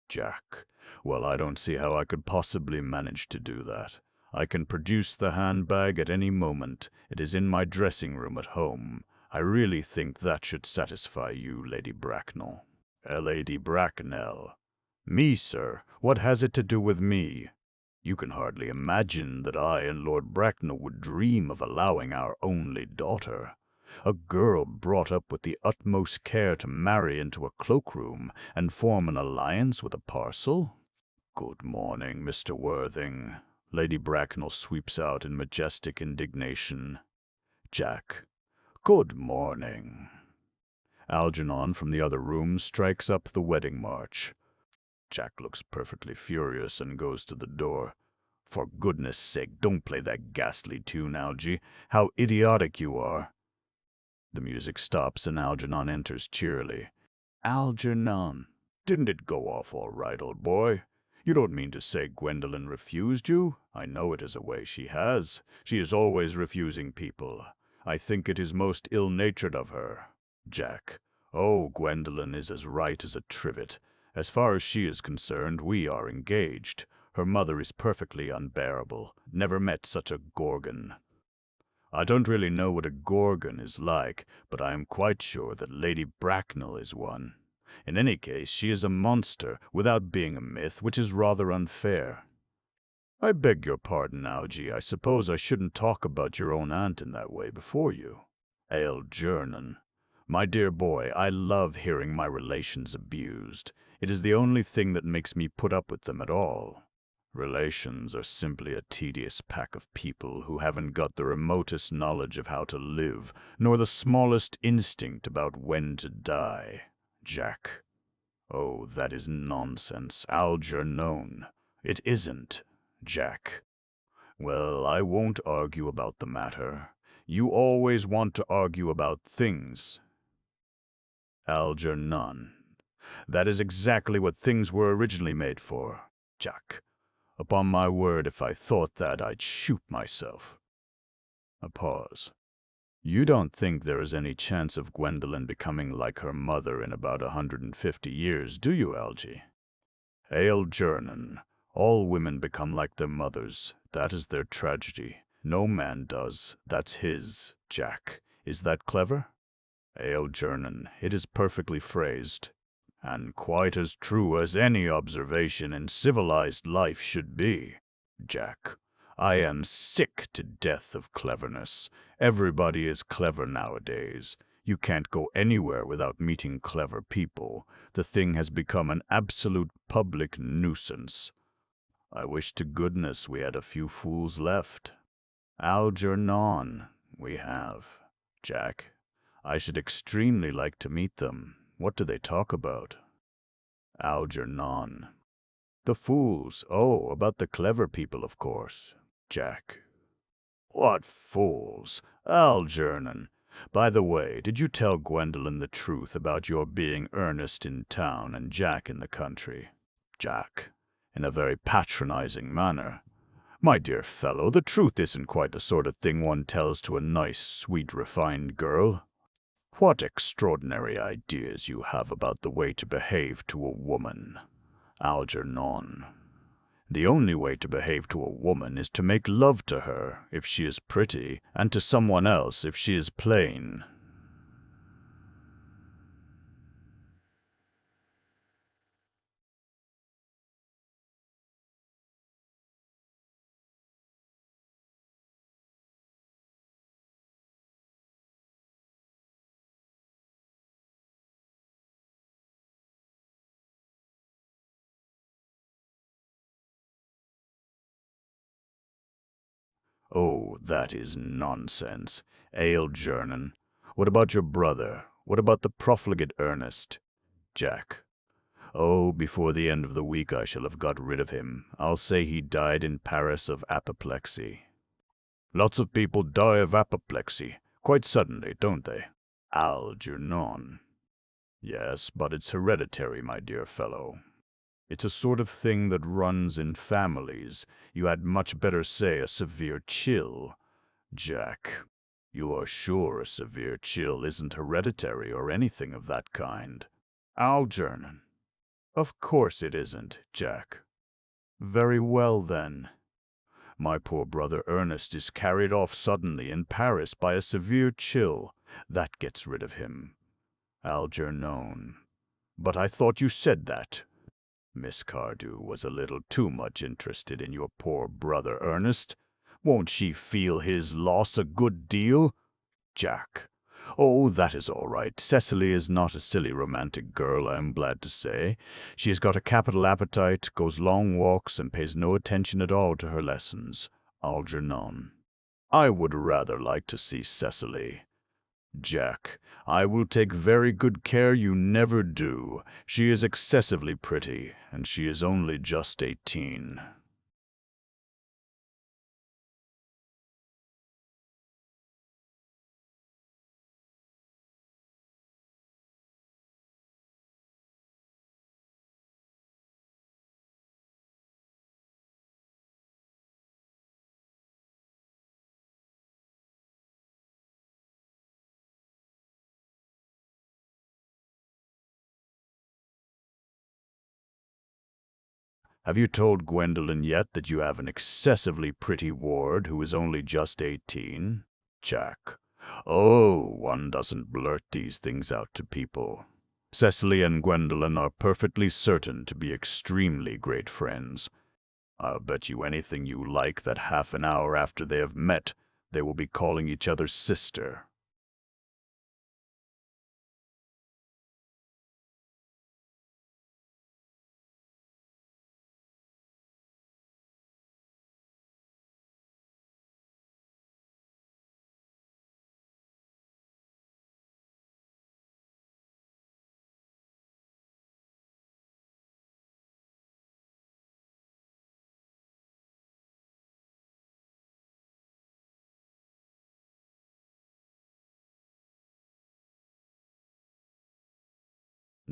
Jack, well, I don't see how I could possibly manage to do that. I can produce the handbag at any moment. It is in my dressing room at home. I really think that should satisfy you, Lady Bracknell. Lady Bracknell. Me, sir? What has it to do with me? You can hardly imagine that I and Lord Bracknell would dream of allowing our only daughter, a girl brought up with the utmost care, to marry into a cloakroom and form an alliance with a parcel? Good morning, Mr. Worthing. Lady Bracknell sweeps out in majestic indignation. Jack. Good morning. Algernon from the other room strikes up the wedding march. Jack looks perfectly furious and goes to the door. For goodness sake, don't play that ghastly tune, Algy. How idiotic you are. The music stops and Algernon enters cheerily. Algernon, didn't it go off all right, old boy? You don't mean to say Gwendolen refused you? I know it is a way she has. She is always refusing people. I think it is most ill-natured of her. Jack. Oh, Gwendolen is as right as a trivet. As far as she is concerned, we are engaged. Her mother is perfectly unbearable. Never met such a gorgon. I don't really know what a gorgon is like, but I am quite sure that Lady Bracknell is one. In any case, she is a monster, without being a myth, which is rather unfair. I beg your pardon, Algy. I suppose I shouldn't talk about your own aunt in that way before you. Algernon. My dear boy, I love hearing my relations abused. It is the only thing that makes me put up with them at all. Relations are simply a tedious pack of people who haven't got the remotest knowledge of how to live, nor the smallest instinct about when to die. Jack. Oh, that is nonsense, Algernon. It isn't, Jack. Well, I won't argue about the matter. You always want to argue about things. Algernon. That is exactly what things were originally made for, Jack. Upon my word, if I thought that, I'd shoot myself. A pause. You don't think there is any chance of Gwendolen becoming like her mother in about 150 years, do you, Algy? Algernon. All women become like their mothers. That is their tragedy. No man does. That's his, Jack. Is that clever? Algernon. It is perfectly phrased, and quite as true as any observation in civilized life should be, Jack. I am sick to death of cleverness. Everybody is clever nowadays. You can't go anywhere without meeting clever people. The thing has become an absolute public nuisance. I wish to goodness we had a few fools left. Algernon, we have. Jack, I should extremely like to meet them. What do they talk about? Algernon. The fools. Oh, about the clever people, of course. Jack. What fools? Algernon. By the way, did you tell Gwendolen the truth about your being Ernest in town and Jack in the country? Jack. In a very patronizing manner. My dear fellow, the truth isn't quite the sort of thing one tells to a nice, sweet, refined girl. What extraordinary ideas you have about the way to behave to a woman, Algernon. The only way to behave to a woman is to make love to her if she is pretty, and to someone else if she is plain. Oh, that is nonsense. Algernon. What about your brother? What about the profligate Ernest? Jack. Oh, before the end of the week I shall have got rid of him. I'll say he died in Paris of apoplexy. Lots of people die of apoplexy, quite suddenly, don't they? Algernon. Yes, but it's hereditary, my dear fellow. It's a sort of thing that runs in families. You had much better say a severe chill. Jack, you are sure a severe chill isn't hereditary or anything of that kind? Algernon. Of course it isn't, Jack. Very well, then. My poor brother Ernest is carried off suddenly in Paris by a severe chill. That gets rid of him. Algernon. But I thought you said that. Miss Cardew was a little too much interested in your poor brother Ernest. Won't she feel his loss a good deal? Jack. Oh, that is all right. Cecily is not a silly romantic girl, I am glad to say. She has got a capital appetite, goes long walks, and pays no attention at all to her lessons. Algernon. I would rather like to see Cecily. Jack. I will take very good care you never do. She is excessively pretty, and she is only just 18. Have you told Gwendolen yet that you have an excessively pretty ward who is only just 18? Jack. Oh, one doesn't blurt these things out to people. Cecily and Gwendolen are perfectly certain to be extremely great friends. I'll bet you anything you like that half an hour after they have met, they will be calling each other sister.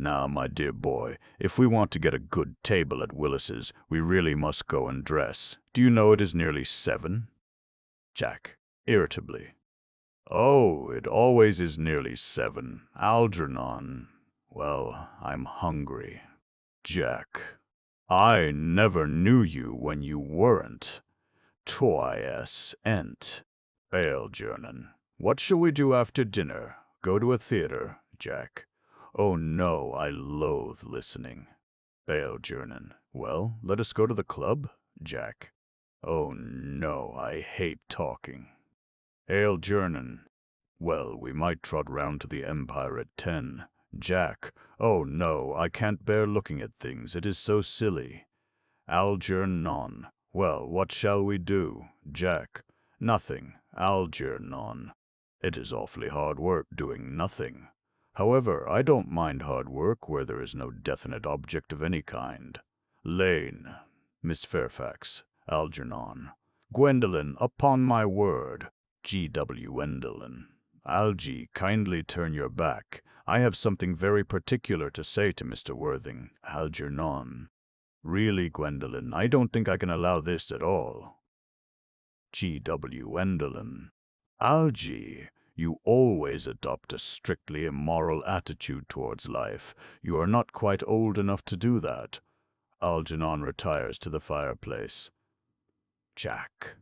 Now, my dear boy, if we want to get a good table at Willis's, we really must go and dress. Do you know it is nearly 7? Jack, irritably. Oh, it always is nearly 7. Algernon. Well, I'm hungry. Jack, I never knew you when you weren't. Twice ent. Algernon. What shall we do after dinner? Go to a theater, Jack. Oh no, I loathe listening. Algernon. Well, let us go to the club, Jack. Oh no, I hate talking. Algernon. Well, we might trot round to the Empire at 10. Jack. Oh no, I can't bear looking at things, it is so silly. Algernon. Well, what shall we do, Jack? Nothing. Algernon. It is awfully hard work doing nothing. However, I don't mind hard work where there is no definite object of any kind. Lane. Miss Fairfax. Algernon. Gwendolen, upon my word. G.W. Gwendolen. Algy, kindly turn your back. I have something very particular to say to Mr. Worthing. Algernon. Really, Gwendolen, I don't think I can allow this at all. G.W. Gwendolen. Algy, you always adopt a strictly immoral attitude towards life. You are not quite old enough to do that. Algernon retires to the fireplace. Jack.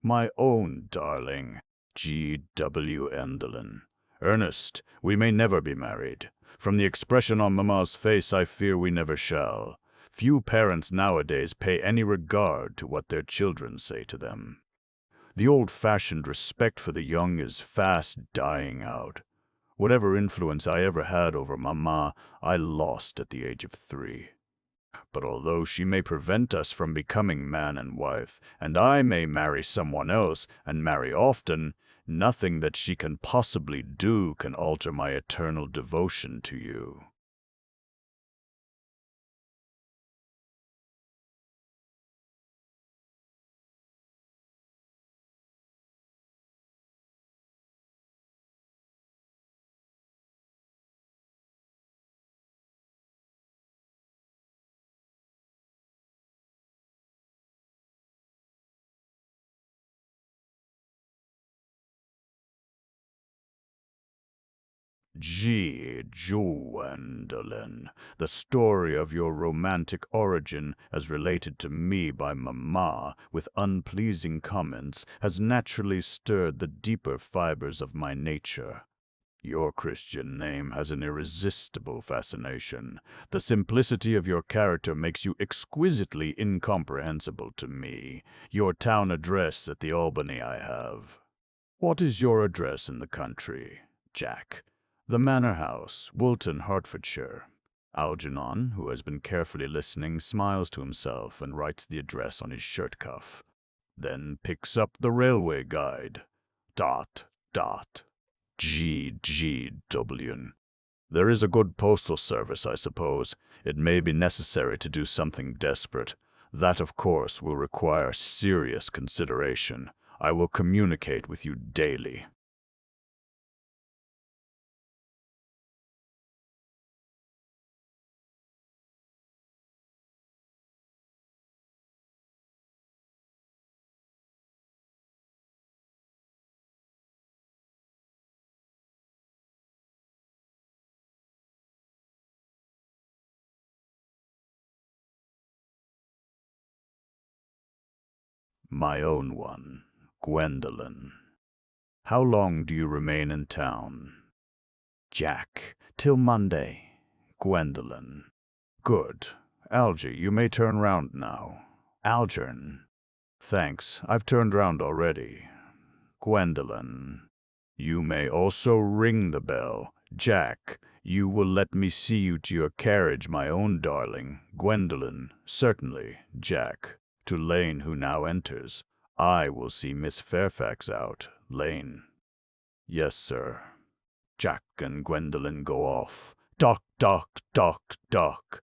My own darling. G.W. Gwendolen. Ernest, we may never be married. From the expression on Mamma's face, I fear we never shall. Few parents nowadays pay any regard to what their children say to them. The old-fashioned respect for the young is fast dying out. Whatever influence I ever had over Mamma, I lost at the age of 3. But although she may prevent us from becoming man and wife, and I may marry someone else, and marry often, nothing that she can possibly do can alter my eternal devotion to you. Gwendolen, the story of your romantic origin, as related to me by Mamma, with unpleasing comments, has naturally stirred the deeper fibers of my nature. Your Christian name has an irresistible fascination. The simplicity of your character makes you exquisitely incomprehensible to me. Your town address at the Albany I have. What is your address in the country, Jack? The Manor House, Woolton, Hertfordshire. Algernon, who has been carefully listening, smiles to himself and writes the address on his shirt cuff. Then picks up the railway guide. G.G.W. There is a good postal service, I suppose. It may be necessary to do something desperate. That, of course, will require serious consideration. I will communicate with you daily. My own one, Gwendolen. How long do you remain in town? Jack, till Monday. Gwendolen. Good. Algy, you may turn round now. Algernon. Thanks, I've turned round already. Gwendolen. You may also ring the bell. Jack, you will let me see you to your carriage, my own darling. Gwendolen. Certainly, Jack. To Lane, who now enters. I will see Miss Fairfax out. Lane. Yes, sir. Jack and Gwendolen go off. Duck, duck, duck, duck.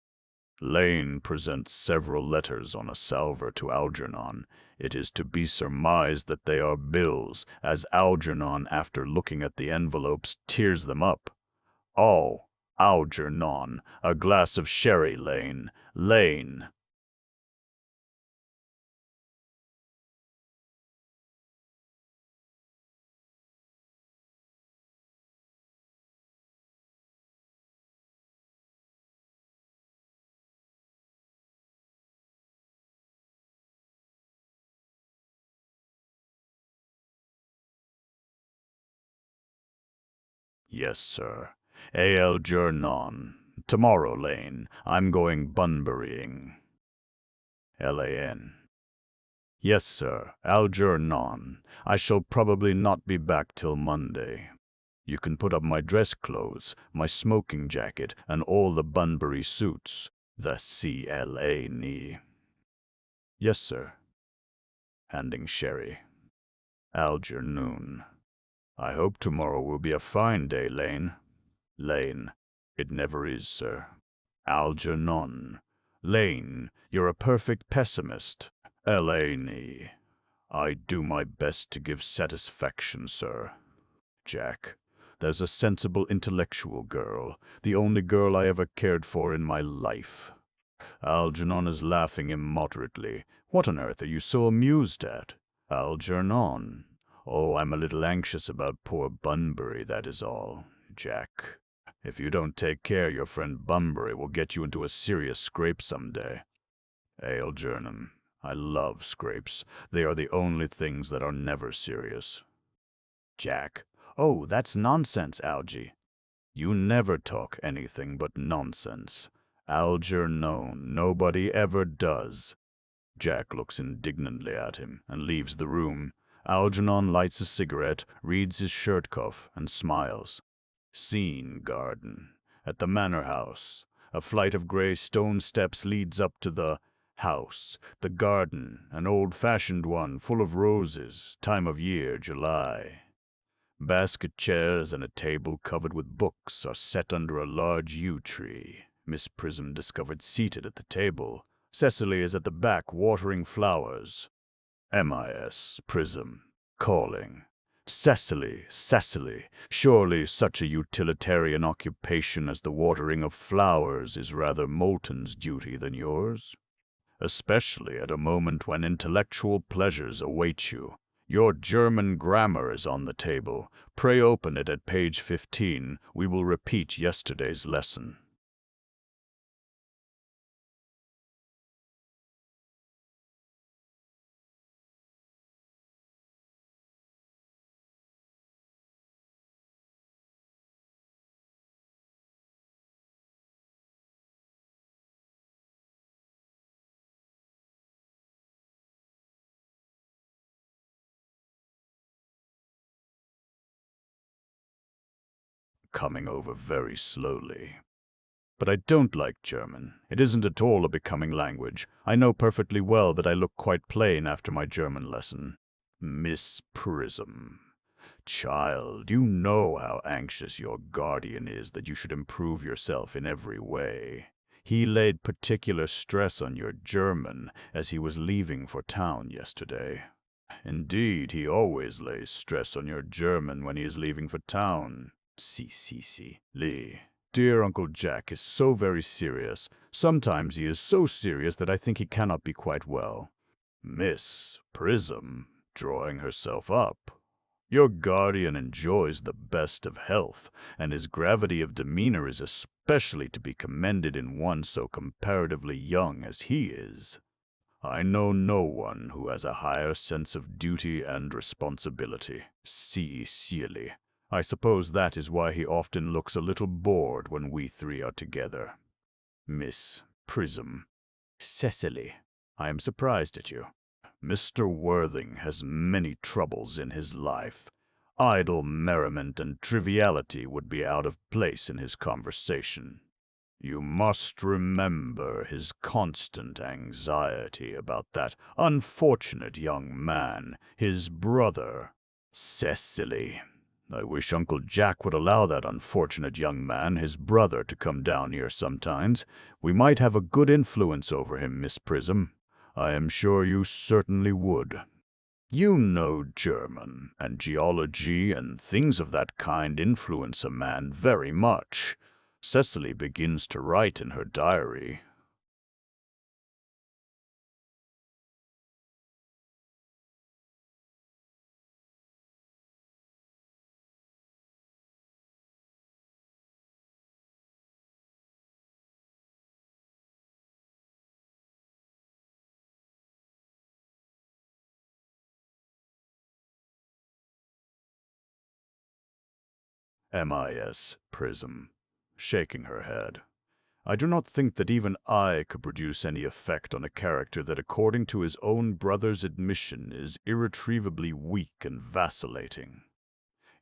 Lane presents several letters on a salver to Algernon. It is to be surmised that they are bills, as Algernon, after looking at the envelopes, tears them up. Oh, Algernon, a glass of sherry, Lane. Lane. Yes, sir. Algernon. Tomorrow, Lane. I'm going Bunburying. Lan. Yes, sir. Algernon. I shall probably not be back till Monday. You can put up my dress clothes, my smoking jacket, and all the Bunbury suits. The CLA. Yes, sir. Handing sherry. Algernon. I hope tomorrow will be a fine day, Lane. Lane. It never is, sir. Algernon. Lane, you're a perfect pessimist. Eleni. I do my best to give satisfaction, sir. Jack. There's a sensible, intellectual girl, the only girl I ever cared for in my life. Algernon is laughing immoderately. What on earth are you so amused at? Algernon. Oh, I'm a little anxious about poor Bunbury, that is all. Jack. If you don't take care, your friend Bunbury will get you into a serious scrape some day. Algernon. I love scrapes. They are the only things that are never serious. Jack. Oh, that's nonsense, Algy. You never talk anything but nonsense. Algernon. Nobody ever does. Jack looks indignantly at him and leaves the room. Algernon lights a cigarette, reads his shirt cuff, and smiles. Scene garden. At the manor house. A flight of gray stone steps leads up to the house. The garden, an old-fashioned one, full of roses. Time of year, July. Basket chairs and a table covered with books are set under a large yew tree. Miss Prism discovered seated at the table. Cecily is at the back watering flowers. MIS. Prism. Calling. Cecily, Cecily, surely such a utilitarian occupation as the watering of flowers is rather Moulton's duty than yours? Especially at a moment when intellectual pleasures await you. Your German grammar is on the table. Pray open it at page 15. We will repeat yesterday's lesson. Coming over very slowly. But I don't like German. It isn't at all a becoming language. I know perfectly well that I look quite plain after my German lesson. Miss Prism. Child, you know how anxious your guardian is that you should improve yourself in every way. He laid particular stress on your German as he was leaving for town yesterday. Indeed, he always lays stress on your German when he is leaving for town. See, Lee. Dear Uncle Jack is so very serious. Sometimes he is so serious that I think he cannot be quite well. Miss Prism, drawing herself up. Your guardian enjoys the best of health, and his gravity of demeanor is especially to be commended in one so comparatively young as he is. I know no one who has a higher sense of duty and responsibility. Sincerely. I suppose that is why he often looks a little bored when we three are together. Miss Prism. Cecily. I am surprised at you. Mr. Worthing has many troubles in his life. Idle merriment and triviality would be out of place in his conversation. You must remember his constant anxiety about that unfortunate young man, his brother. Cecily, I wish Uncle Jack would allow that unfortunate young man, his brother, to come down here sometimes. We might have a good influence over him, Miss Prism. I am sure you certainly would. You know German, and geology and things of that kind influence a man very much. Cecily begins to write in her diary. MIS, Prism, shaking her head. I do not think that even I could produce any effect on a character that, according to his own brother's admission, is irretrievably weak and vacillating.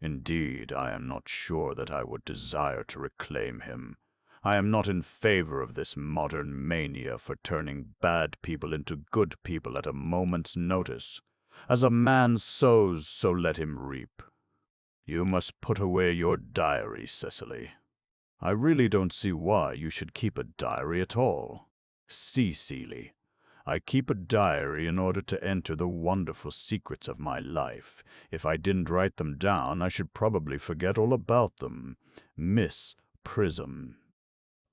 Indeed, I am not sure that I would desire to reclaim him. I am not in favor of this modern mania for turning bad people into good people at a moment's notice. As a man sows, so let him reap. You must put away your diary, Cecily. I really don't see why you should keep a diary at all. Cecily, I keep a diary in order to enter the wonderful secrets of my life. If I didn't write them down, I should probably forget all about them. Miss Prism.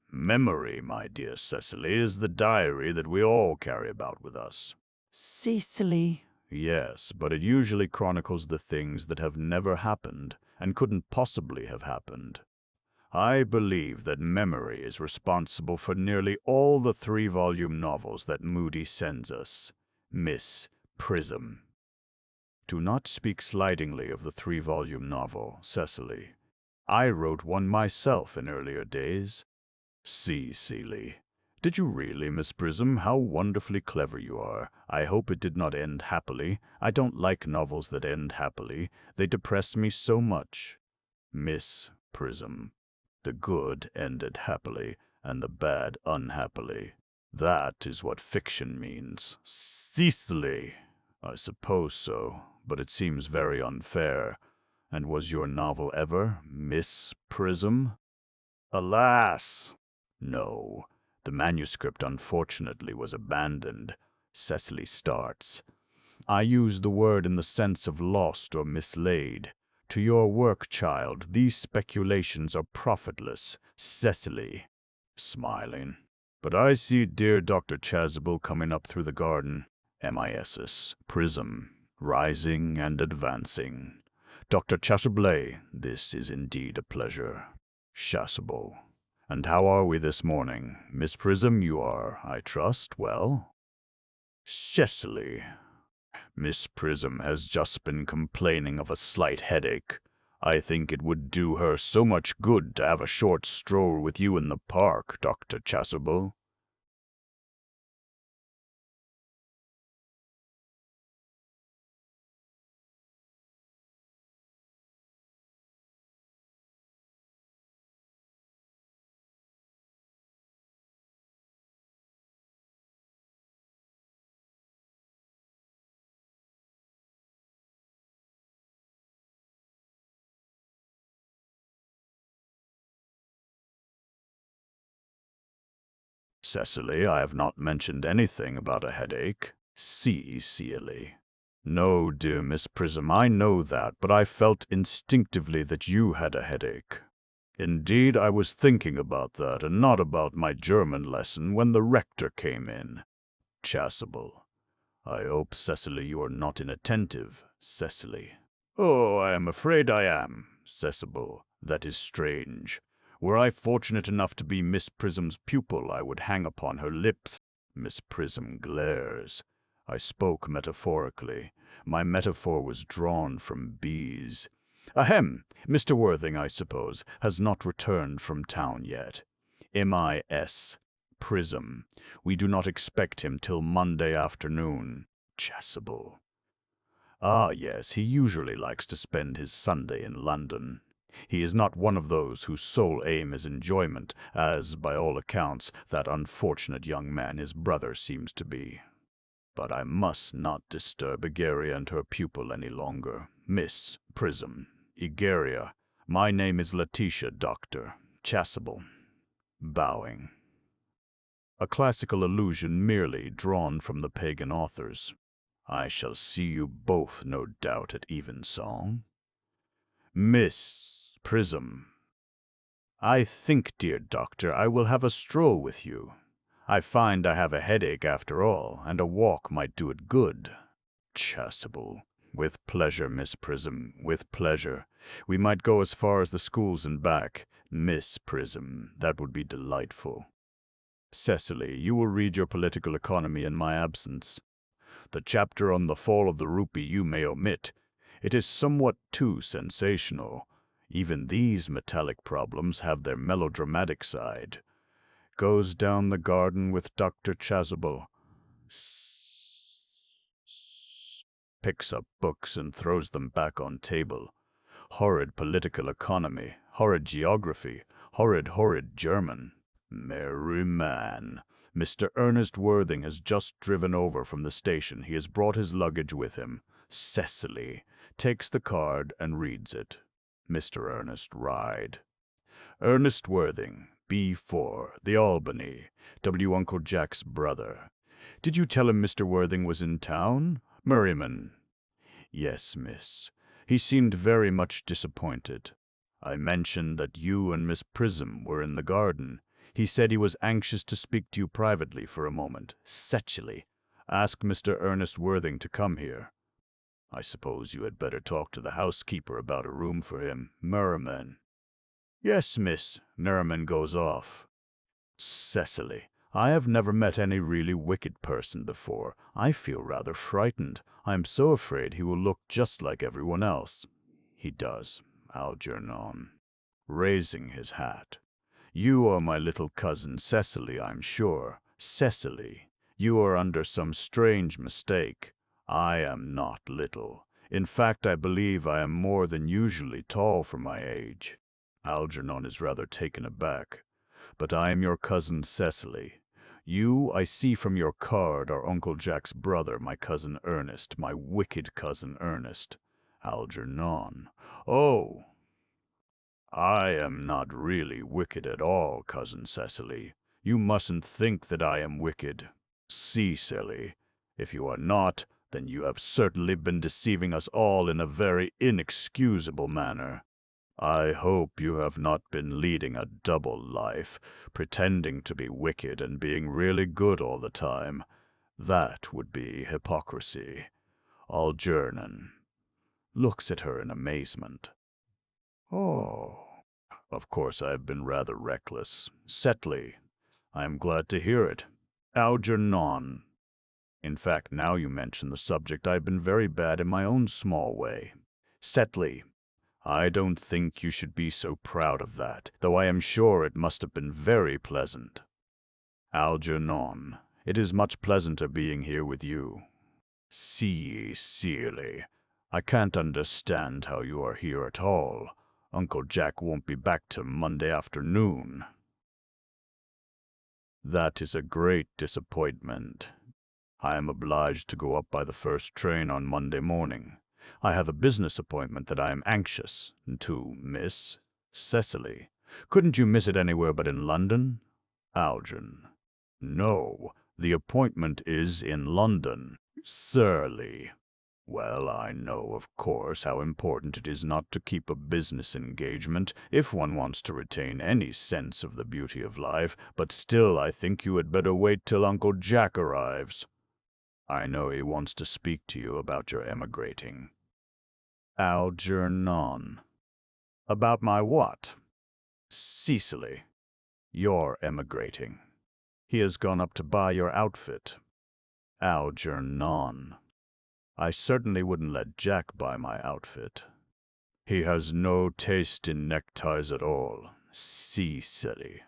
Memory, my dear Cecily, is the diary that we all carry about with us. Cecily. Yes, but it usually chronicles the things that have never happened and couldn't possibly have happened. I believe that memory is responsible for nearly all the 3-volume novels that Moody sends us. Miss Prism. Do not speak slightingly of the 3-volume novel, Cecily. I wrote one myself in earlier days. Cecily. Did you really, Miss Prism? How wonderfully clever you are. I hope it did not end happily. I don't like novels that end happily. They depress me so much. Miss Prism. The good ended happily, and the bad unhappily. That is what fiction means. Cecily! I suppose so, but it seems very unfair. And was your novel ever Miss Prism? Alas! No. The manuscript unfortunately was abandoned. Cecily starts. I use the word in the sense of lost or mislaid. To your work, child, these speculations are profitless. Cecily, smiling. But I see dear Dr. Chasuble coming up through the garden. MISS, Prism, rising and advancing. Dr. Chasuble, this is indeed a pleasure. Chasuble. And how are we this morning? Miss Prism, you are, I trust, well? Cecily. Miss Prism has just been complaining of a slight headache. I think it would do her so much good to have a short stroll with you in the park, Dr. Chasuble. Cecily, I have not mentioned anything about a headache. Cecily. No, dear Miss Prism, I know that, but I felt instinctively that you had a headache. Indeed, I was thinking about that, and not about my German lesson, when the rector came in. Chasuble. I hope, Cecily, you are not inattentive, Cecily. Oh, I am afraid I am, Cecily. That is strange. Were I fortunate enough to be Miss Prism's pupil, I would hang upon her lips. Miss Prism glares. I spoke metaphorically. My metaphor was drawn from bees. Ahem! Mr. Worthing, I suppose, has not returned from town yet. MIS. Prism. We do not expect him till Monday afternoon. Chasuble. Ah, yes, he usually likes to spend his Sunday in London. He is not one of those whose sole aim is enjoyment, as, by all accounts, that unfortunate young man his brother seems to be. But I must not disturb Egeria and her pupil any longer. Miss Prism, Egeria, my name is Letitia, Doctor. Chasuble. Bowing. A classical allusion merely drawn from the pagan authors. I shall see you both, no doubt, at evensong. Miss Prism. I think, dear doctor, I will have a stroll with you. I find I have a headache after all, and a walk might do it good. Chasuble. With pleasure, Miss Prism, with pleasure. We might go as far as the schools and back. Miss Prism, that would be delightful. Cecily, you will read your political economy in my absence. The chapter on the fall of the rupee you may omit. It is somewhat too sensational. Even these metallic problems have their melodramatic side. Goes down the garden with Dr. Chasuble. Picks up books and throws them back on table. Horrid political economy, horrid geography, horrid German. Merry man. Mr. Ernest Worthing has just driven over from the station. He has brought his luggage with him. Cecily takes the card and reads it. Mr. Ernest Ride. Ernest Worthing, B4, The Albany, W. Uncle Jack's brother. Did you tell him Mr. Worthing was in town? Merriman. Yes, miss. He seemed very much disappointed. I mentioned that you and Miss Prism were in the garden. He said he was anxious to speak to you privately for a moment. Cecily, ask Mr. Ernest Worthing to come here. I suppose you had better talk to the housekeeper about a room for him. Merriman. Yes, miss. Merriman goes off. Cecily, I have never met any really wicked person before. I feel rather frightened. I am so afraid he will look just like everyone else. He does. Algernon, raising his hat. You are my little cousin Cecily, I'm sure. Cecily, you are under some strange mistake. I am not little. In fact, I believe I am more than usually tall for my age. Algernon is rather taken aback. But I am your cousin Cecily. You, I see from your card, are Uncle Jack's brother, my cousin Ernest, my wicked cousin Ernest. Algernon. Oh, I am not really wicked at all, cousin Cecily. You mustn't think that I am wicked. See, silly, if you are not, then you have certainly been deceiving us all in a very inexcusable manner. I hope you have not been leading a double life, pretending to be wicked and being really good all the time. That would be hypocrisy. Algernon looks at her in amazement. Oh, of course I have been rather reckless. Cecily, I am glad to hear it. Algernon. In fact, now you mention the subject, I have been very bad in my own small way. Cecily, I don't think you should be so proud of that, though I am sure it must have been very pleasant. Algernon, it is much pleasanter being here with you. See, silly, I can't understand how you are here at all. Uncle Jack won't be back till Monday afternoon. That is a great disappointment. I am obliged to go up by the first train on Monday morning. I have a business appointment that I am anxious to miss. Cecily, couldn't you miss it anywhere but in London? Algernon. No, the appointment is in London. Surly. Well, I know, of course, how important it is not to keep a business engagement if one wants to retain any sense of the beauty of life, but still I think you had better wait till Uncle Jack arrives. I know he wants to speak to you about your emigrating. Algernon. About my what? Cecily. Your emigrating. He has gone up to buy your outfit. Algernon. I certainly wouldn't let Jack buy my outfit. He has no taste in neckties at all. Cecily.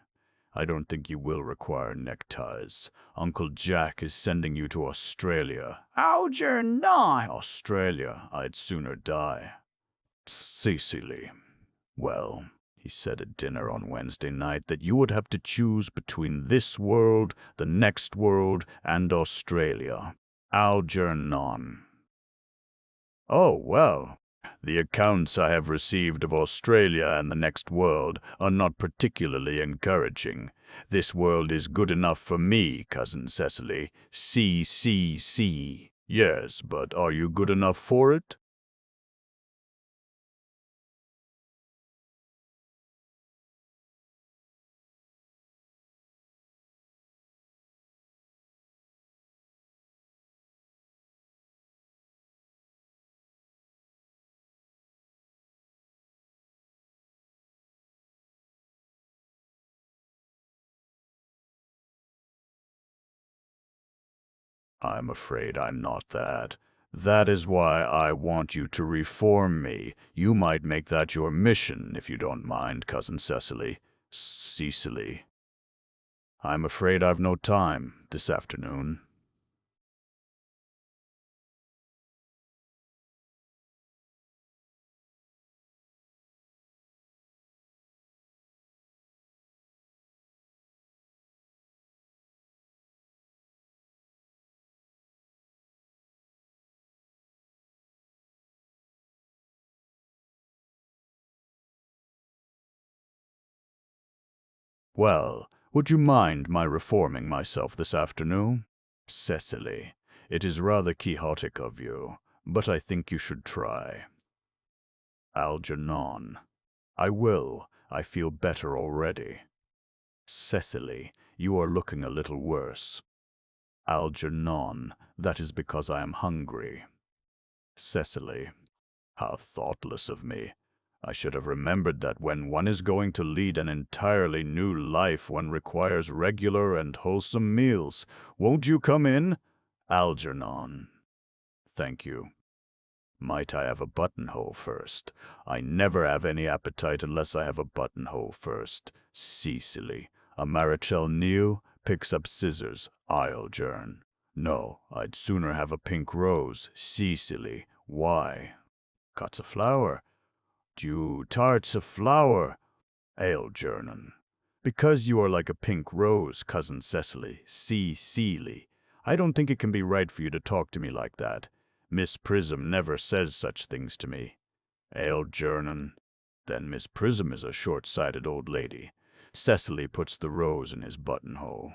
I don't think you will require neckties. Uncle Jack is sending you to Australia. Algernon! Australia, I'd sooner die. Cecily. Well, he said at dinner on Wednesday night that you would have to choose between this world, the next world, and Australia. Algernon. Oh, well, the accounts I have received of Australia and the next world are not particularly encouraging. This world is good enough for me, Cousin Cecily. C. Yes, but are you good enough for it? I'm afraid I'm not that. That is why I want you to reform me. You might make that your mission, if you don't mind, Cousin Cecily. Cecily. I'm afraid I've no time this afternoon. Well, would you mind my reforming myself this afternoon? Cecily, it is rather quixotic of you, but I think you should try. Algernon. I will. I feel better already. Cecily, you are looking a little worse. Algernon. That is because I am hungry. Cecily. How thoughtless of me. I should have remembered that when one is going to lead an entirely new life, one requires regular and wholesome meals. Won't you come in? Algernon. Thank you. Might I have a buttonhole first? I never have any appetite unless I have a buttonhole first. Cecily. A Marichal Neal picks up scissors. Algernon. No, I'd sooner have a pink rose. Cecily. Why? Cuts a flower. Dew tarts a flower. Algernon. Because you are like a pink rose, Cousin Cecily. Cecily. I don't think it can be right for you to talk to me like that. Miss Prism never says such things to me. Algernon. Then Miss Prism is a short-sighted old lady. Cecily puts the rose in his buttonhole.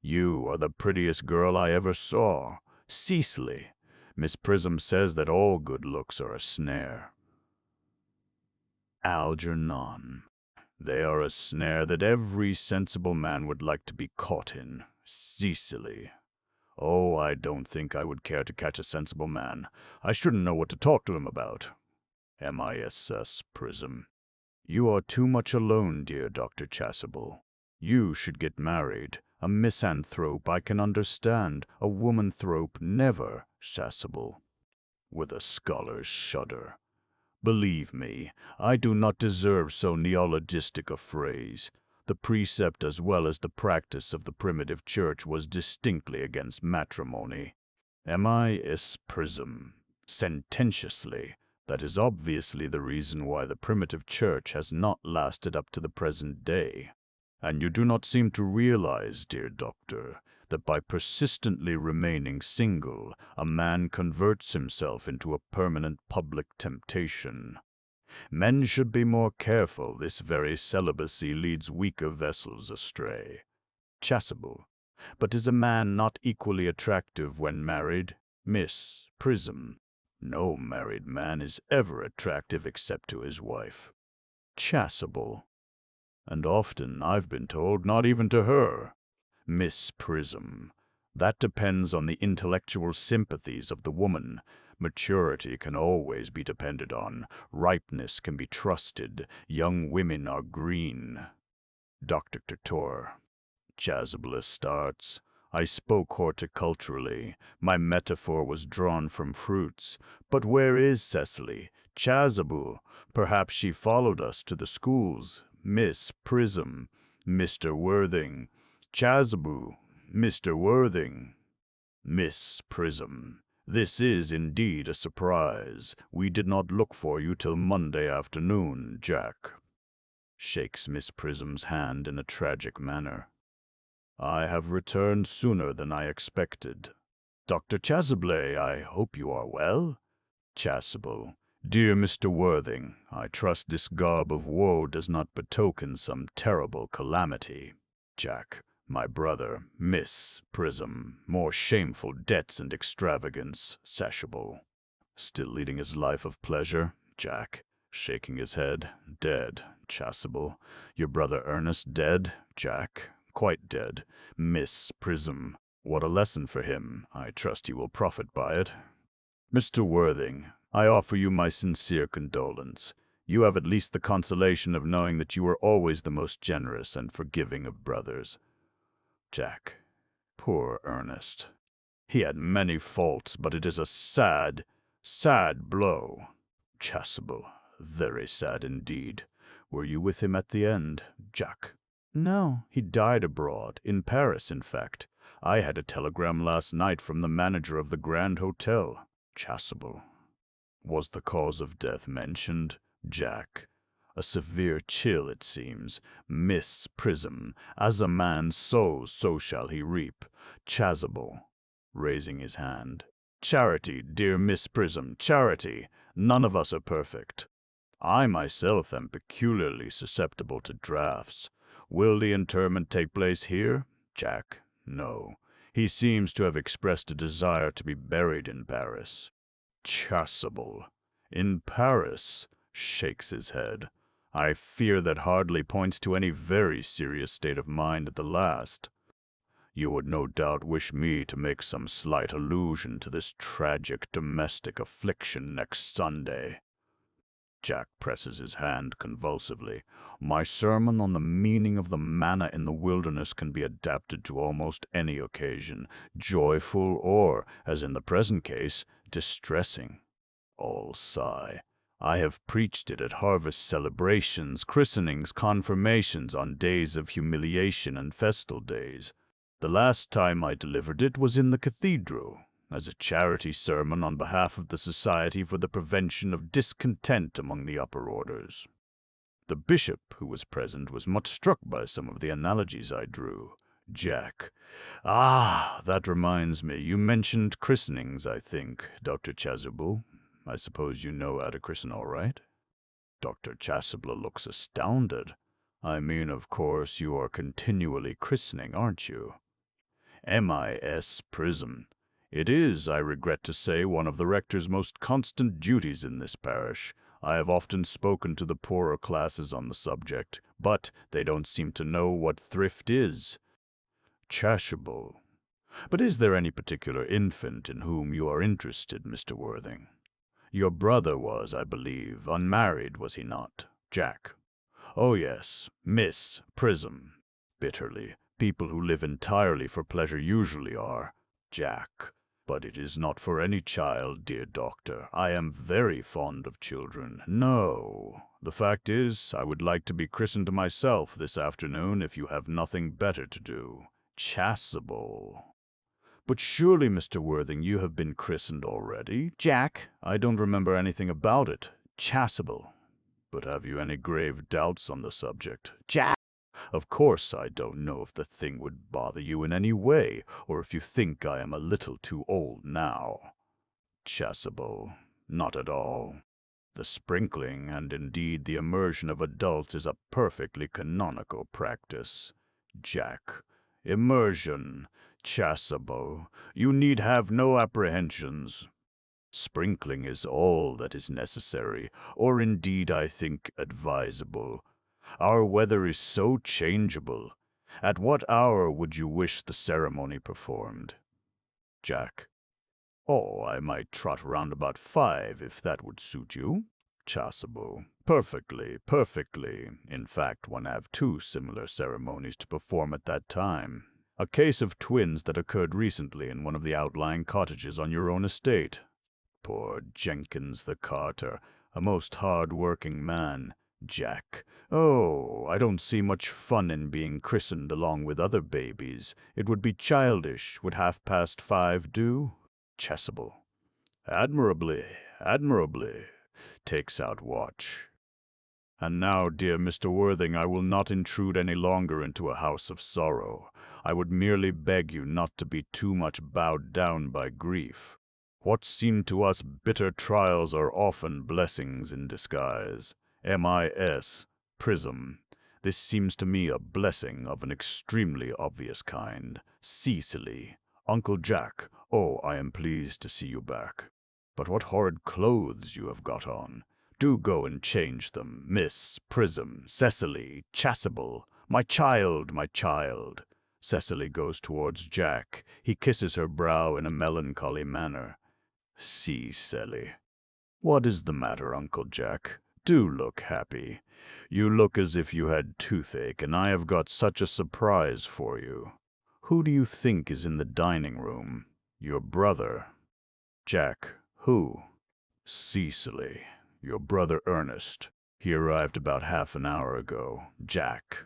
You are the prettiest girl I ever saw. Cecily. Miss Prism says that all good looks are a snare. Algernon. They are a snare that every sensible man would like to be caught in. Cecily. Oh, I don't think I would care to catch a sensible man. I shouldn't know what to talk to him about. Miss Prism. You are too much alone, dear Dr. Chasuble. You should get married. A misanthrope I can understand. A womanthrope never, Chasuble. With a scholar's shudder. Believe me, I do not deserve so neologistic a phrase. The precept as well as the practice of the primitive church was distinctly against matrimony. Miss Prism. Sententiously. That is obviously the reason why the primitive church has not lasted up to the present day. And you do not seem to realize, dear doctor, that by persistently remaining single, a man converts himself into a permanent public temptation. Men should be more careful. This very celibacy leads weaker vessels astray. Chasuble. But is a man not equally attractive when married? Miss Prism. No married man is ever attractive except to his wife. Chasuble. And often, I've been told, not even to her. Miss Prism. That depends on the intellectual sympathies of the woman. Maturity can always be depended on. Ripeness can be trusted. Young women are green. Dr. Tor. Chasuble starts. I spoke horticulturally. My metaphor was drawn from fruits. But where is Cecily? Chasuble. Perhaps she followed us to the schools. Miss Prism. Mr. Worthing. Chasuble. Mr. Worthing. Miss Prism. This is indeed a surprise. We did not look for you till Monday afternoon, Jack. Shakes Miss Prism's hand in a tragic manner. I have returned sooner than I expected. Dr. Chasuble, I hope you are well? Chasuble. Dear Mr. Worthing, I trust this garb of woe does not betoken some terrible calamity. Jack. My brother, Miss Prism, more shameful debts and extravagance, Chasuble. Still leading his life of pleasure, Jack, shaking his head. Dead, Chasuble. Your brother Ernest dead, Jack. Quite dead. Miss Prism. What a lesson for him. I trust he will profit by it. Mr. Worthing, I offer you my sincere condolence. You have at least the consolation of knowing that you were always the most generous and forgiving of brothers. Jack. Poor Ernest. He had many faults, but it is a sad, sad blow. Chasuble. Very sad indeed. Were you with him at the end, Jack? No, he died abroad, in Paris, in fact. I had a telegram last night from the manager of the Grand Hotel. Chasuble. Was the cause of death mentioned, Jack? A severe chill, it seems. Miss Prism. As a man sows, so shall he reap. Chasuble. Raising his hand. Charity, dear Miss Prism, charity. None of us are perfect. I myself am peculiarly susceptible to drafts. Will the interment take place here, Jack? No. He seems to have expressed a desire to be buried in Paris. Chasuble. In Paris? Shakes his head. I fear that hardly points to any very serious state of mind at the last. You would no doubt wish me to make some slight allusion to this tragic domestic affliction next Sunday. Jack presses his hand convulsively. My sermon on the meaning of the manna in the wilderness can be adapted to almost any occasion, joyful or, as in the present case, distressing. All sigh. I have preached it at harvest celebrations, christenings, confirmations, on days of humiliation and festal days. The last time I delivered it was in the cathedral, as a charity sermon on behalf of the Society for the Prevention of Discontent among the Upper Orders. The bishop, who was present, was much struck by some of the analogies I drew. Jack. Ah, that reminds me. You mentioned christenings, I think, Dr. Chasuble. I suppose you know how to christen all right? Dr. Chasuble looks astounded. I mean, of course, you are continually christening, aren't you? Miss Prism. It is, I regret to say, one of the rector's most constant duties in this parish. I have often spoken to the poorer classes on the subject, but they don't seem to know what thrift is. Chasuble. But is there any particular infant in whom you are interested, Mr. Worthing? Your brother was, I believe, unmarried, was he not, Jack? Oh, yes, Miss Prism. Bitterly. People who live entirely for pleasure usually are, Jack. But it is not for any child, dear doctor. I am very fond of children. No. The fact is, I would like to be christened myself this afternoon if you have nothing better to do. Chasuble. But surely, Mr. Worthing, you have been christened already? Jack, I don't remember anything about it. Chasuble. But have you any grave doubts on the subject? Jack. Of course I don't know if the thing would bother you in any way, or if you think I am a little too old now. Chasuble. Not at all. The sprinkling, and indeed the immersion of adults, is a perfectly canonical practice. Jack. Immersion. Chasuble. You need have no apprehensions. Sprinkling is all that is necessary, or indeed I think advisable. Our weather is so changeable. At what hour would you wish the ceremony performed? Jack. Oh, I might trot round about 5, if that would suit you. Chasuble. Perfectly, perfectly. In fact, one have 2 similar ceremonies to perform at that time. A case of twins that occurred recently in one of the outlying cottages on your own estate. Poor Jenkins the carter, a most hard-working man. Jack. Oh, I don't see much fun in being christened along with other babies. It would be childish. Would 5:30 do? Chasuble. Admirably, admirably. Takes out watch. And now, dear Mr. Worthing, I will not intrude any longer into a house of sorrow. I would merely beg you not to be too much bowed down by grief. What seem to us bitter trials are often blessings in disguise. MIS. Prism. This seems to me a blessing of an extremely obvious kind. Cecily. Uncle Jack. Oh, I am pleased to see you back. But what horrid clothes you have got on. Do go and change them, Miss Prism, Cecily, Chasuble. My child, my child. Cecily goes towards Jack. He kisses her brow in a melancholy manner. Cecily. What is the matter, Uncle Jack? Do look happy. You look as if you had toothache, and I have got such a surprise for you. Who do you think is in the dining room? Your brother. Jack. Who? Cecily. Your brother Ernest. He arrived about half an hour ago. Jack.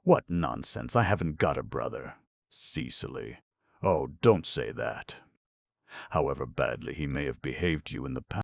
What nonsense. I haven't got a brother. Cecily. Oh, don't say that. However badly he may have behaved to you in the past,